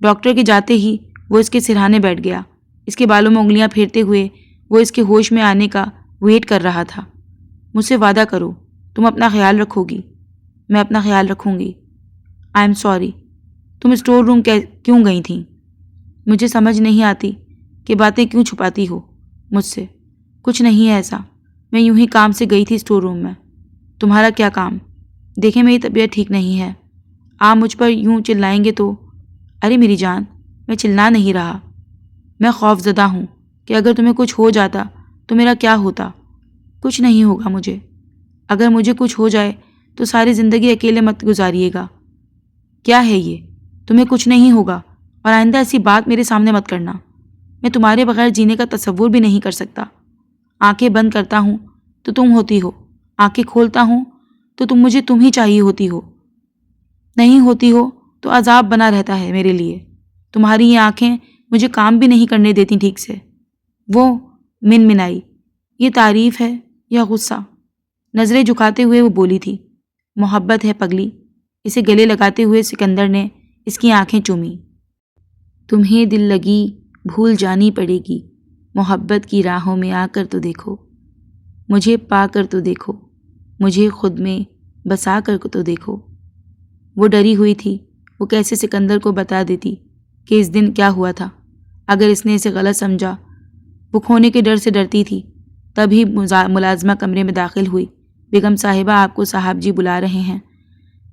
ڈاکٹر کے جاتے ہی وہ اس کے سرہانے بیٹھ گیا۔ اس کے بالوں میں انگلیاں پھیرتے ہوئے وہ اس کے ہوش میں آنے کا ویٹ کر رہا تھا۔ مجھ سے وعدہ کرو تم اپنا خیال رکھو گی۔ میں اپنا خیال رکھوں گی۔ I am sorry. تم اسٹور روم کیوں گئی تھیں؟ مجھے سمجھ نہیں آتی کہ باتیں کیوں چھپاتی ہو مجھ سے۔ کچھ نہیں ہے ایسا، میں یوں ہی کام سے گئی تھی اسٹور روم میں۔ تمہارا کیا کام؟ دیکھیں میری طبیعت ٹھیک نہیں ہے، آپ مجھ پر یوں چلائیں گے تو۔ ارے میری جان، میں چلنا نہیں رہا، میں خوف زدہ ہوں کہ اگر تمہیں کچھ ہو جاتا تو میرا کیا ہوتا۔ کچھ نہیں ہوگا مجھے۔ اگر مجھے کچھ ہو جائے تو ساری زندگی اکیلے مت گزاریے گا۔ کیا ہے یہ؟ تمہیں کچھ نہیں ہوگا اور آئندہ ایسی بات میرے سامنے مت کرنا۔ میں تمہارے بغیر جینے کا تصور بھی نہیں کر سکتا۔ آنکھیں بند کرتا ہوں تو تم ہوتی ہو، آنکھیں کھولتا ہوں تو تم ہی چاہیے ہوتی ہو۔ نہیں ہوتی ہو تو عذاب بنا رہتا ہے میرے لیے۔ تمہاری یہ آنکھیں مجھے کام بھی نہیں کرنے دیتی ٹھیک سے۔ وہ منمنائی۔ یہ تعریف ہے یا غصہ؟ نظریں جھکاتے ہوئے وہ بولی تھی، محبت ہے پگلی۔ اسے گلے لگاتے ہوئے سکندر نے اس کی آنکھیں چومی۔ تمہیں دل لگی بھول جانی پڑے گی، محبت کی راہوں میں آ کر تو دیکھو، مجھے پا کر تو دیکھو، مجھے خود میں بسا کر تو دیکھو۔ وہ ڈری ہوئی تھی، وہ کیسے سکندر کو بتا دیتی کہ اس دن کیا ہوا تھا۔ اگر اس نے اسے غلط سمجھا، وہ کھونے کے ڈر سے ڈرتی تھی۔ تبھی ملازمہ کمرے میں داخل ہوئی۔ بیگم صاحبہ آپ کو صاحب جی بلا رہے ہیں،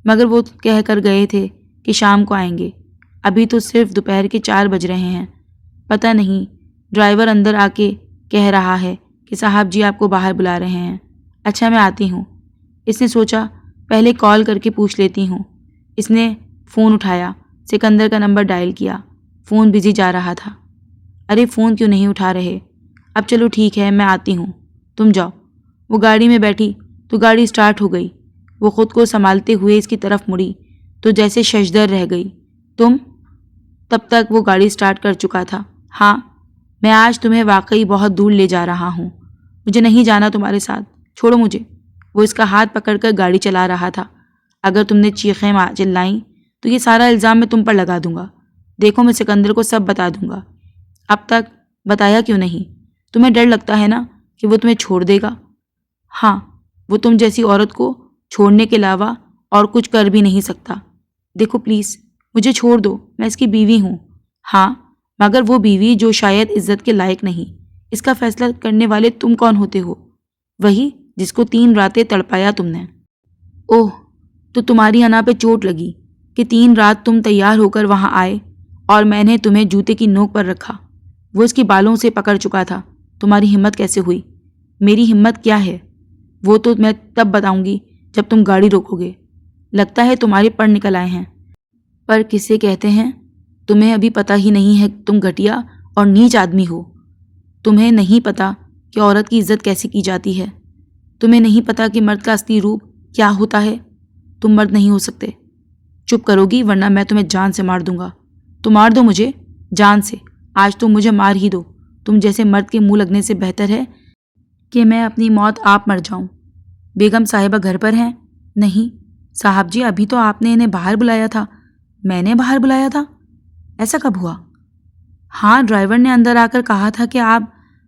مگر وہ کہہ کر گئے تھے کہ شام کو آئیں گے، ابھی تو صرف دوپہر کے 4 بج رہے ہیں۔ پتہ نہیں، ڈرائیور اندر آ کے کہہ رہا ہے کہ صاحب جی آپ کو باہر بلا رہے ہیں۔ اچھا میں آتی ہوں۔ اس نے سوچا پہلے کال کر کے پوچھ لیتی ہوں۔ اس نے فون اٹھایا، سکندر کا نمبر ڈائل کیا، فون بزی جا رہا تھا۔ ارے فون کیوں نہیں اٹھا رہے؟ اب چلو ٹھیک ہے، میں آتی ہوں، تم جاؤ۔ وہ گاڑی میں بیٹھی تو گاڑی سٹارٹ ہو گئی۔ وہ خود کو سنبھالتے ہوئے اس کی طرف مڑی تو جیسے ششدر رہ گئی۔ تم؟ تب تک وہ گاڑی سٹارٹ کر چکا تھا۔ ہاں، میں آج تمہیں واقعی بہت دور لے جا رہا ہوں، مجھے نہیں جانا تمہارے ساتھ، چھوڑو مجھے۔ وہ اس کا ہاتھ پکڑ کر گاڑی چلا رہا تھا۔ اگر تم نے چیخیں چلائیں تو یہ سارا الزام میں تم پر لگا دوں گا۔ دیکھو میں سکندر کو سب بتا دوں گا۔ اب تک بتایا کیوں نہیں؟ تمہیں ڈر لگتا ہے نا کہ وہ تمہیں چھوڑ دے گا؟ ہاں، وہ تم جیسی عورت کو چھوڑنے کے علاوہ اور کچھ کر بھی نہیں سکتا۔ دیکھو پلیز مجھے چھوڑ دو، میں اس کی بیوی ہوں۔ ہاں، مگر وہ بیوی جو شاید عزت کے لائق نہیں۔ اس کا فیصلہ کرنے والے تم کون ہوتے ہو؟ وہی جس کو 3 راتیں تڑپایا تم نے۔ اوہ، تو تمہاری انا پہ چوٹ لگی کہ 3 رات تم تیار ہو کر وہاں آئے اور میں نے تمہیں جوتے کی نوک پر رکھا۔ وہ اس کی بالوں سے پکڑ چکا تھا۔ تمہاری ہمت کیسے ہوئی؟ میری ہمت کیا ہے وہ تو میں تب بتاؤں گی جب تم گاڑی روکو گے۔ لگتا ہے تمہارے پر نکل آئے ہیں۔ پر کسے کہتے ہیں؟ تمہیں ابھی پتہ ہی نہیں ہے تم گھٹیا اور نیچ آدمی ہو۔ تمہیں نہیں پتہ کہ عورت کی عزت کیسے کی جاتی ہے۔ تمہیں نہیں پتہ کہ مرد کا اصلی روپ کیا ہوتا ہے۔ تم مرد نہیں ہو سکتے۔ چپ کرو گی ورنہ میں تمہیں جان سے مار دوں گا۔ تو مار دو مجھے جان سے، آج تم مجھے مار ہی دو۔ تم جیسے مرد کے منہ لگنے سے بہتر ہے کہ میں اپنی موت آپ مر جاؤں۔ بیگم صاحبہ گھر پر ہیں؟ نہیں صاحب جی، ابھی تو آپ نے انہیں باہر بلایا تھا۔ میں نے باہر بلایا تھا؟ ایسا کب ہوا؟ ہاں، ڈرائیور نے اندر آ کر کہا تھا کہ آپ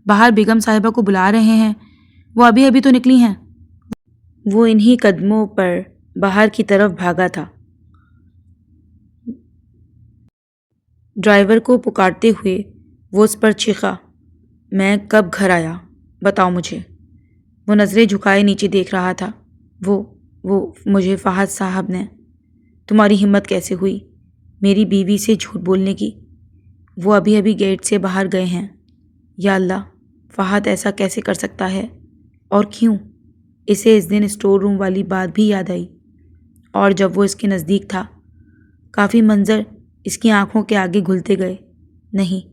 باہر بیگم صاحبہ کو بلا رہے ہیں، وہ ابھی تو نکلی ہیں۔ وہ انہی قدموں پر باہر کی طرف بھاگا تھا، ڈرائیور کو پکارتے ہوئے۔ وہ اس پر چیخا، میں کب گھر آیا بتاؤ مجھے۔ وہ نظریں جھکائے نیچے دیکھ رہا تھا۔ وہ مجھے فہد صاحب نے۔ تمہاری ہمت کیسے ہوئی میری بیوی سے جھوٹ بولنے کی؟ وہ ابھی گیٹ سے باہر گئے ہیں۔ یا اللہ، فہد ایسا کیسے کر سکتا ہے اور کیوں؟ اسے اس دن اسٹور روم والی بات بھی یاد آئی، اور جب وہ اس کے نزدیک تھا کافی منظر اس کی آنکھوں کے آگے گھلتے گئے۔ نہیں،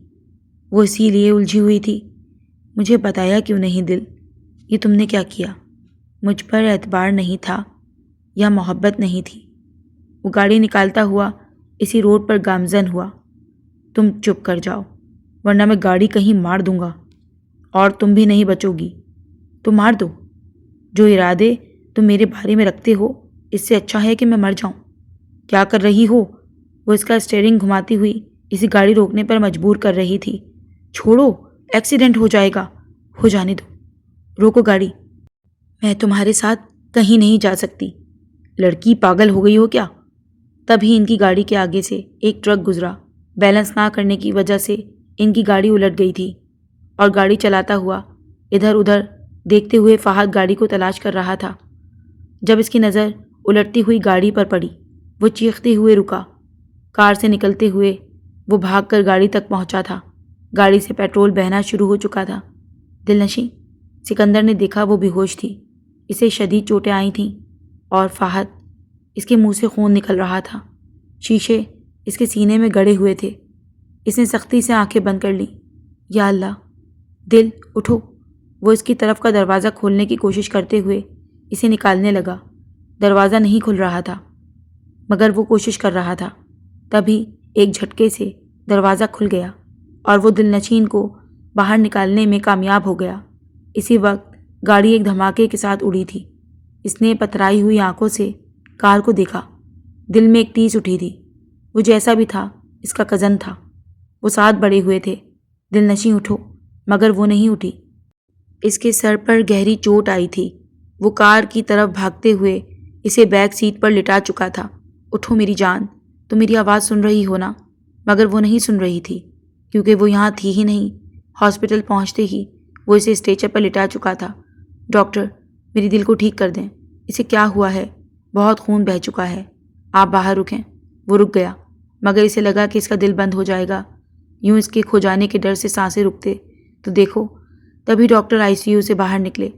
وہ اسی لیے الجھی ہوئی تھی۔ مجھے بتایا کیوں نہیں دل؟ یہ تم نے کیا کیا؟ مجھ پر اعتبار نہیں تھا یا محبت نہیں تھی؟ وہ گاڑی نکالتا ہوا اسی روڈ پر گامزن ہوا۔ تم چپ کر جاؤ ورنہ میں گاڑی کہیں مار دوں گا اور تم بھی نہیں بچو گی۔ تو مار دو، جو ارادے تم میرے بارے میں رکھتے ہو اس سے اچھا ہے کہ میں مر جاؤں۔ کیا کر رہی ہو؟ وہ اس کا اسٹیئرنگ گھماتی ہوئی اسے گاڑی روکنے پر مجبور کر رہی تھی۔ چھوڑو، ایکسیڈنٹ ہو جائے گا۔ ہو جانے دو، روکو گاڑی۔ میں تمہارے ساتھ کہیں نہیں جا سکتی۔ لڑکی پاگل ہو گئی ہو کیا؟ تبھی ان کی گاڑی کے آگے سے ایک ٹرک گزرا۔ بیلنس نہ کرنے کی وجہ سے ان کی گاڑی الٹ گئی تھی اور گاڑی چلاتا ہوا ادھر ادھر دیکھتے ہوئے فہد گاڑی کو تلاش کر رہا تھا۔ جب اس کی نظر الٹتی ہوئی گاڑی پر پڑی وہ چیختے ہوئے رکا۔ کار سے نکلتے ہوئے وہ بھاگ کر گاڑی تک پہنچا تھا۔ گاڑی سے پیٹرول بہنا شروع ہو چکا تھا۔ دل نشیں سکندر نے دیکھا وہ بے ہوش تھی، اسے شدید چوٹیں آئی تھیں اور فہد اس کے منہ سے خون نکل رہا تھا۔ شیشے اس کے سینے میں گڑے ہوئے تھے۔ اس نے سختی سے آنکھیں بند کر لیں۔ یا اللہ، دل اٹھو۔ وہ اس کی طرف کا دروازہ کھولنے کی کوشش کرتے ہوئے اسے نکالنے لگا۔ دروازہ نہیں کھل رہا تھا مگر وہ کوشش کر رہا تھا۔ تبھی ایک جھٹکے سے دروازہ کھل گیا اور وہ دل نشین کو باہر نکالنے میں کامیاب ہو گیا۔ اسی وقت گاڑی ایک دھماکے کے ساتھ اڑی تھی۔ اس نے پتھرائی ہوئی آنکھوں سے کار کو دیکھا۔ دل میں ایک ٹیس اٹھی تھی۔ وہ جیسا بھی تھا اس کا کزن تھا۔ وہ ساتھ بڑے ہوئے تھے۔ دل نشیں اٹھو، مگر وہ نہیں اٹھی۔ اس کے سر پر گہری چوٹ آئی تھی۔ وہ کار کی طرف بھاگتے ہوئے اسے بیک سیٹ پر لٹا چکا تھا۔ اٹھو میری جان، تم میری آواز سن رہی ہو نا؟ مگر وہ نہیں سن رہی تھی کیونکہ وہ یہاں تھی ہی نہیں۔ ہاسپٹل پہنچتے ہی وہ اسے اسٹریچر پر لٹا چکا تھا۔ ڈاکٹر، میری دل کو ٹھیک کر دیں، اسے کیا ہوا ہے؟ بہت خون بہہ چکا ہے، آپ باہر رکیں۔ وہ رک گیا، مگر اسے لگا کہ اس کا دل بند ہو جائے گا۔ یوں اس کے کھو جانے کے ڈر سے سانسیں رکتے تو دیکھو، تبھی ڈاکٹر ICU سے باہر نکلے۔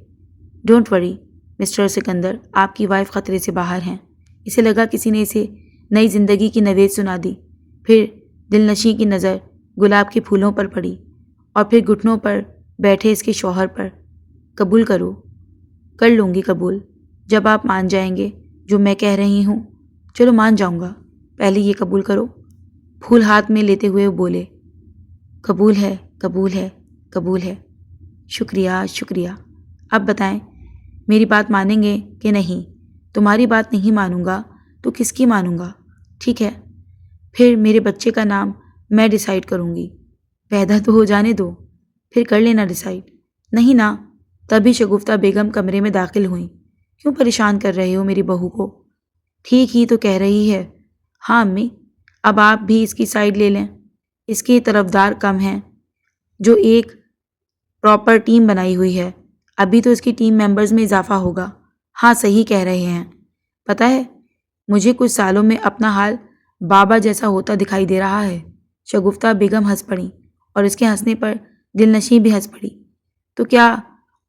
ڈونٹ وری مسٹر سکندر، آپ کی وائف خطرے سے باہر ہیں۔ اسے لگا کسی نے اسے نئی زندگی کی نوید سنا دی۔ پھر دل نشیں کی نظر گلاب کے پھولوں پر پڑی اور پھر گھٹنوں پر بیٹھے اس کے شوہر پر۔ قبول کرو۔ کر لوں گی قبول، جب آپ مان جائیں گے جو میں کہہ رہی ہوں۔ چلو مان جاؤں گا، پہلے یہ قبول کرو۔ پھول ہاتھ میں لیتے ہوئے وہ بولے، قبول ہے، قبول ہے، قبول ہے۔ شکریہ، شکریہ۔ اب بتائیں میری بات مانیں گے کہ نہیں؟ تمہاری بات نہیں مانوں گا تو کس کی مانوں گا؟ ٹھیک ہے، پھر میرے بچے کا نام میں ڈیسائیڈ کروں گی۔ پیدا تو ہو جانے دو، پھر کر لینا ڈیسائیڈ۔ نہیں نا۔ تبھی شگفتہ بیگم کمرے میں داخل ہوئیں۔ کیوں پریشان کر رہے ہو میری بہو کو؟ ٹھیک ہی تو کہہ رہی ہے۔ ہاں امی، اب آپ بھی اس کی سائیڈ لے لیں۔ اس کے طرفدار کم ہیں، جو ایک پراپر ٹیم بنائی ہوئی ہے۔ ابھی تو اس کی ٹیم ممبرز میں اضافہ ہوگا۔ ہاں صحیح کہہ رہے ہیں۔ پتہ ہے مجھے کچھ سالوں میں اپنا حال بابا جیسا ہوتا دکھائی دے رہا ہے۔ شگفتہ بیگم ہنس پڑیں اور اس کے ہنسنے پر دل نشیں بھی ہنس پڑی۔ تو کیا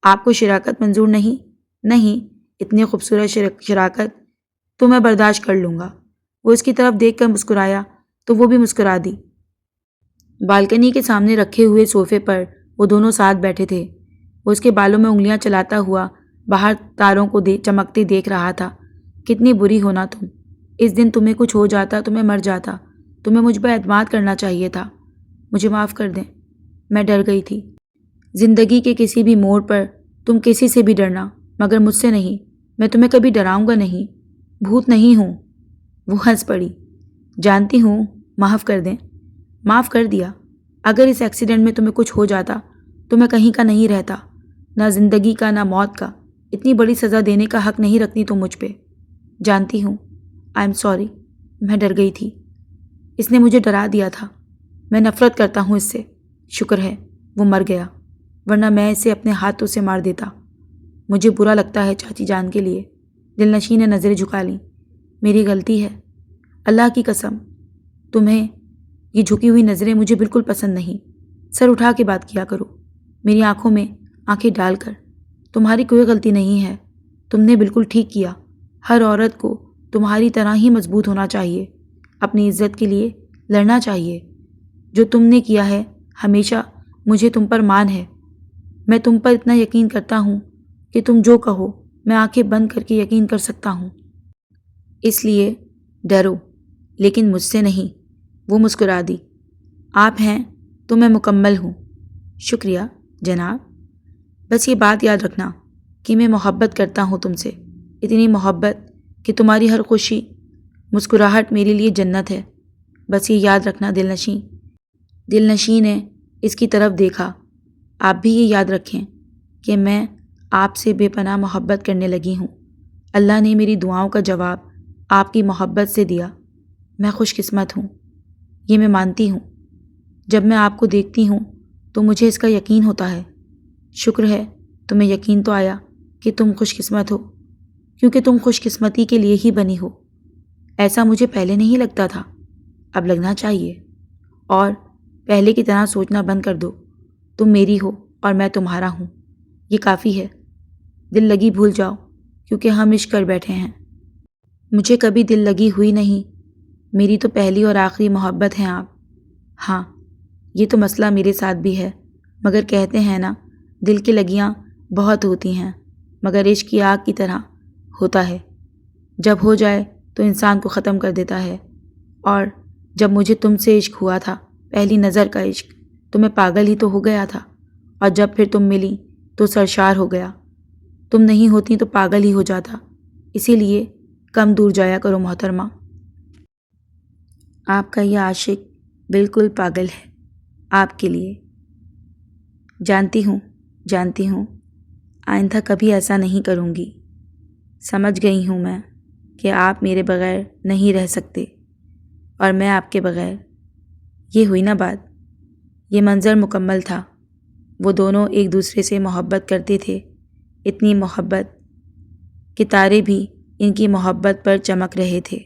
آپ کو شراکت منظور نہیں؟ نہیں، اتنی خوبصورت شراکت تو میں برداشت کر لوں گا۔ وہ اس کی طرف دیکھ کر مسکرایا تو وہ بھی مسکرا دی۔ بالکنی کے سامنے رکھے ہوئے صوفے پر وہ دونوں ساتھ بیٹھے تھے۔ وہ اس کے بالوں میں انگلیاں چلاتا ہوا باہر تاروں کو چمکتے دیکھ رہا تھا۔ کتنی بری ہونا تم، اس دن تمہیں کچھ ہو جاتا تو میں مر جاتا۔ تمہیں مجھ پر اعتماد کرنا چاہیے تھا۔ مجھے معاف کر دیں، میں ڈر گئی تھی۔ زندگی کے کسی بھی موڑ پر تم کسی سے بھی ڈرنا، مگر مجھ سے نہیں۔ میں تمہیں کبھی ڈراؤں گا نہیں، بھوت نہیں ہوں۔ وہ ہنس پڑی۔ جانتی ہوں، معاف کر دیں۔ معاف کر دیا۔ اگر اس ایکسیڈنٹ میں تمہیں کچھ ہو جاتا تو میں کہیں کا نہیں رہتا، نہ زندگی کا نہ موت کا۔ اتنی بڑی سزا دینے کا حق نہیں رکھتی تم مجھ پہ۔ جانتی ہوں، آئی ایم سوری، میں ڈر گئی تھی۔ اس نے مجھے ڈرا دیا تھا۔ میں نفرت کرتا ہوں اس سے۔ شکر ہے وہ مر گیا، ورنہ میں اسے اپنے ہاتھوں سے مار دیتا۔ مجھے برا لگتا ہے چاچی جان کے لیے۔ دل نشیں نے نظریں جھکا لیں۔ میری غلطی ہے، اللہ کی قسم۔ تمہیں یہ جھکی ہوئی نظریں مجھے بالکل پسند نہیں۔ سر اٹھا کے بات کیا کرو، میری آنکھوں میں آنکھیں ڈال کر۔ تمہاری کوئی غلطی نہیں ہے، تم نے بالکل ٹھیک کیا۔ ہر عورت کو تمہاری طرح ہی مضبوط ہونا چاہیے، اپنی عزت کے لیے لڑنا چاہیے۔ جو تم نے کیا ہے، ہمیشہ مجھے تم پر مان ہے۔ میں تم پر اتنا یقین کرتا ہوں کہ تم جو کہو میں آنکھیں بند کر کے یقین کر سکتا ہوں۔ اس لیے ڈرو، لیکن مجھ سے نہیں۔ وہ مسکرا دی۔ آپ ہیں تو میں مکمل ہوں۔ شکریہ جناب۔ بس یہ بات یاد رکھنا کہ میں محبت کرتا ہوں تم سے، اتنی محبت کہ تمہاری ہر خوشی مسکراہٹ میرے لیے جنت ہے۔ بس یہ یاد رکھنا دل نشیں۔ دل نشیں نے اس کی طرف دیکھا۔ آپ بھی یہ یاد رکھیں کہ میں آپ سے بے پناہ محبت کرنے لگی ہوں۔ اللہ نے میری دعاؤں کا جواب آپ کی محبت سے دیا۔ میں خوش قسمت ہوں، یہ میں مانتی ہوں۔ جب میں آپ کو دیکھتی ہوں تو مجھے اس کا یقین ہوتا ہے۔ شکر ہے تمہیں یقین تو آیا کہ تم خوش قسمت ہو، کیونکہ تم خوش قسمتی کے لیے ہی بنی ہو۔ ایسا مجھے پہلے نہیں لگتا تھا، اب لگنا چاہیے۔ اور پہلے کی طرح سوچنا بند کر دو، تم میری ہو اور میں تمہارا ہوں، یہ کافی ہے۔ دل لگی بھول جاؤ، کیونکہ ہم عشق کر بیٹھے ہیں۔ مجھے کبھی دل لگی ہوئی نہیں، میری تو پہلی اور آخری محبت ہیں آپ۔ ہاں، یہ تو مسئلہ میرے ساتھ بھی ہے، مگر کہتے ہیں نا، دل کی لگیاں بہت ہوتی ہیں، مگر عشق کی آگ کی طرح ہوتا ہے۔ جب ہو جائے تو انسان کو ختم کر دیتا ہے۔ اور جب مجھے تم سے عشق ہوا تھا، پہلی نظر کا عشق، تو میں پاگل ہی تو ہو گیا تھا، اور جب پھر تم ملی تو سرشار ہو گیا۔ تم نہیں ہوتی تو پاگل ہی ہو جاتا، اسی لیے کم دور جایا کرو محترمہ۔ آپ کا یہ عاشق بالکل پاگل ہے آپ کے لیے۔ جانتی ہوں، آئندہ کبھی ایسا نہیں کروں گی۔ سمجھ گئی ہوں میں کہ آپ میرے بغیر نہیں رہ سکتے، اور میں آپ کے بغیر۔ یہ ہوئی نا بات، یہ منظر مکمل تھا۔ وہ دونوں ایک دوسرے سے محبت کرتے تھے، اتنی محبت کہ تارے بھی ان کی محبت پر چمک رہے تھے۔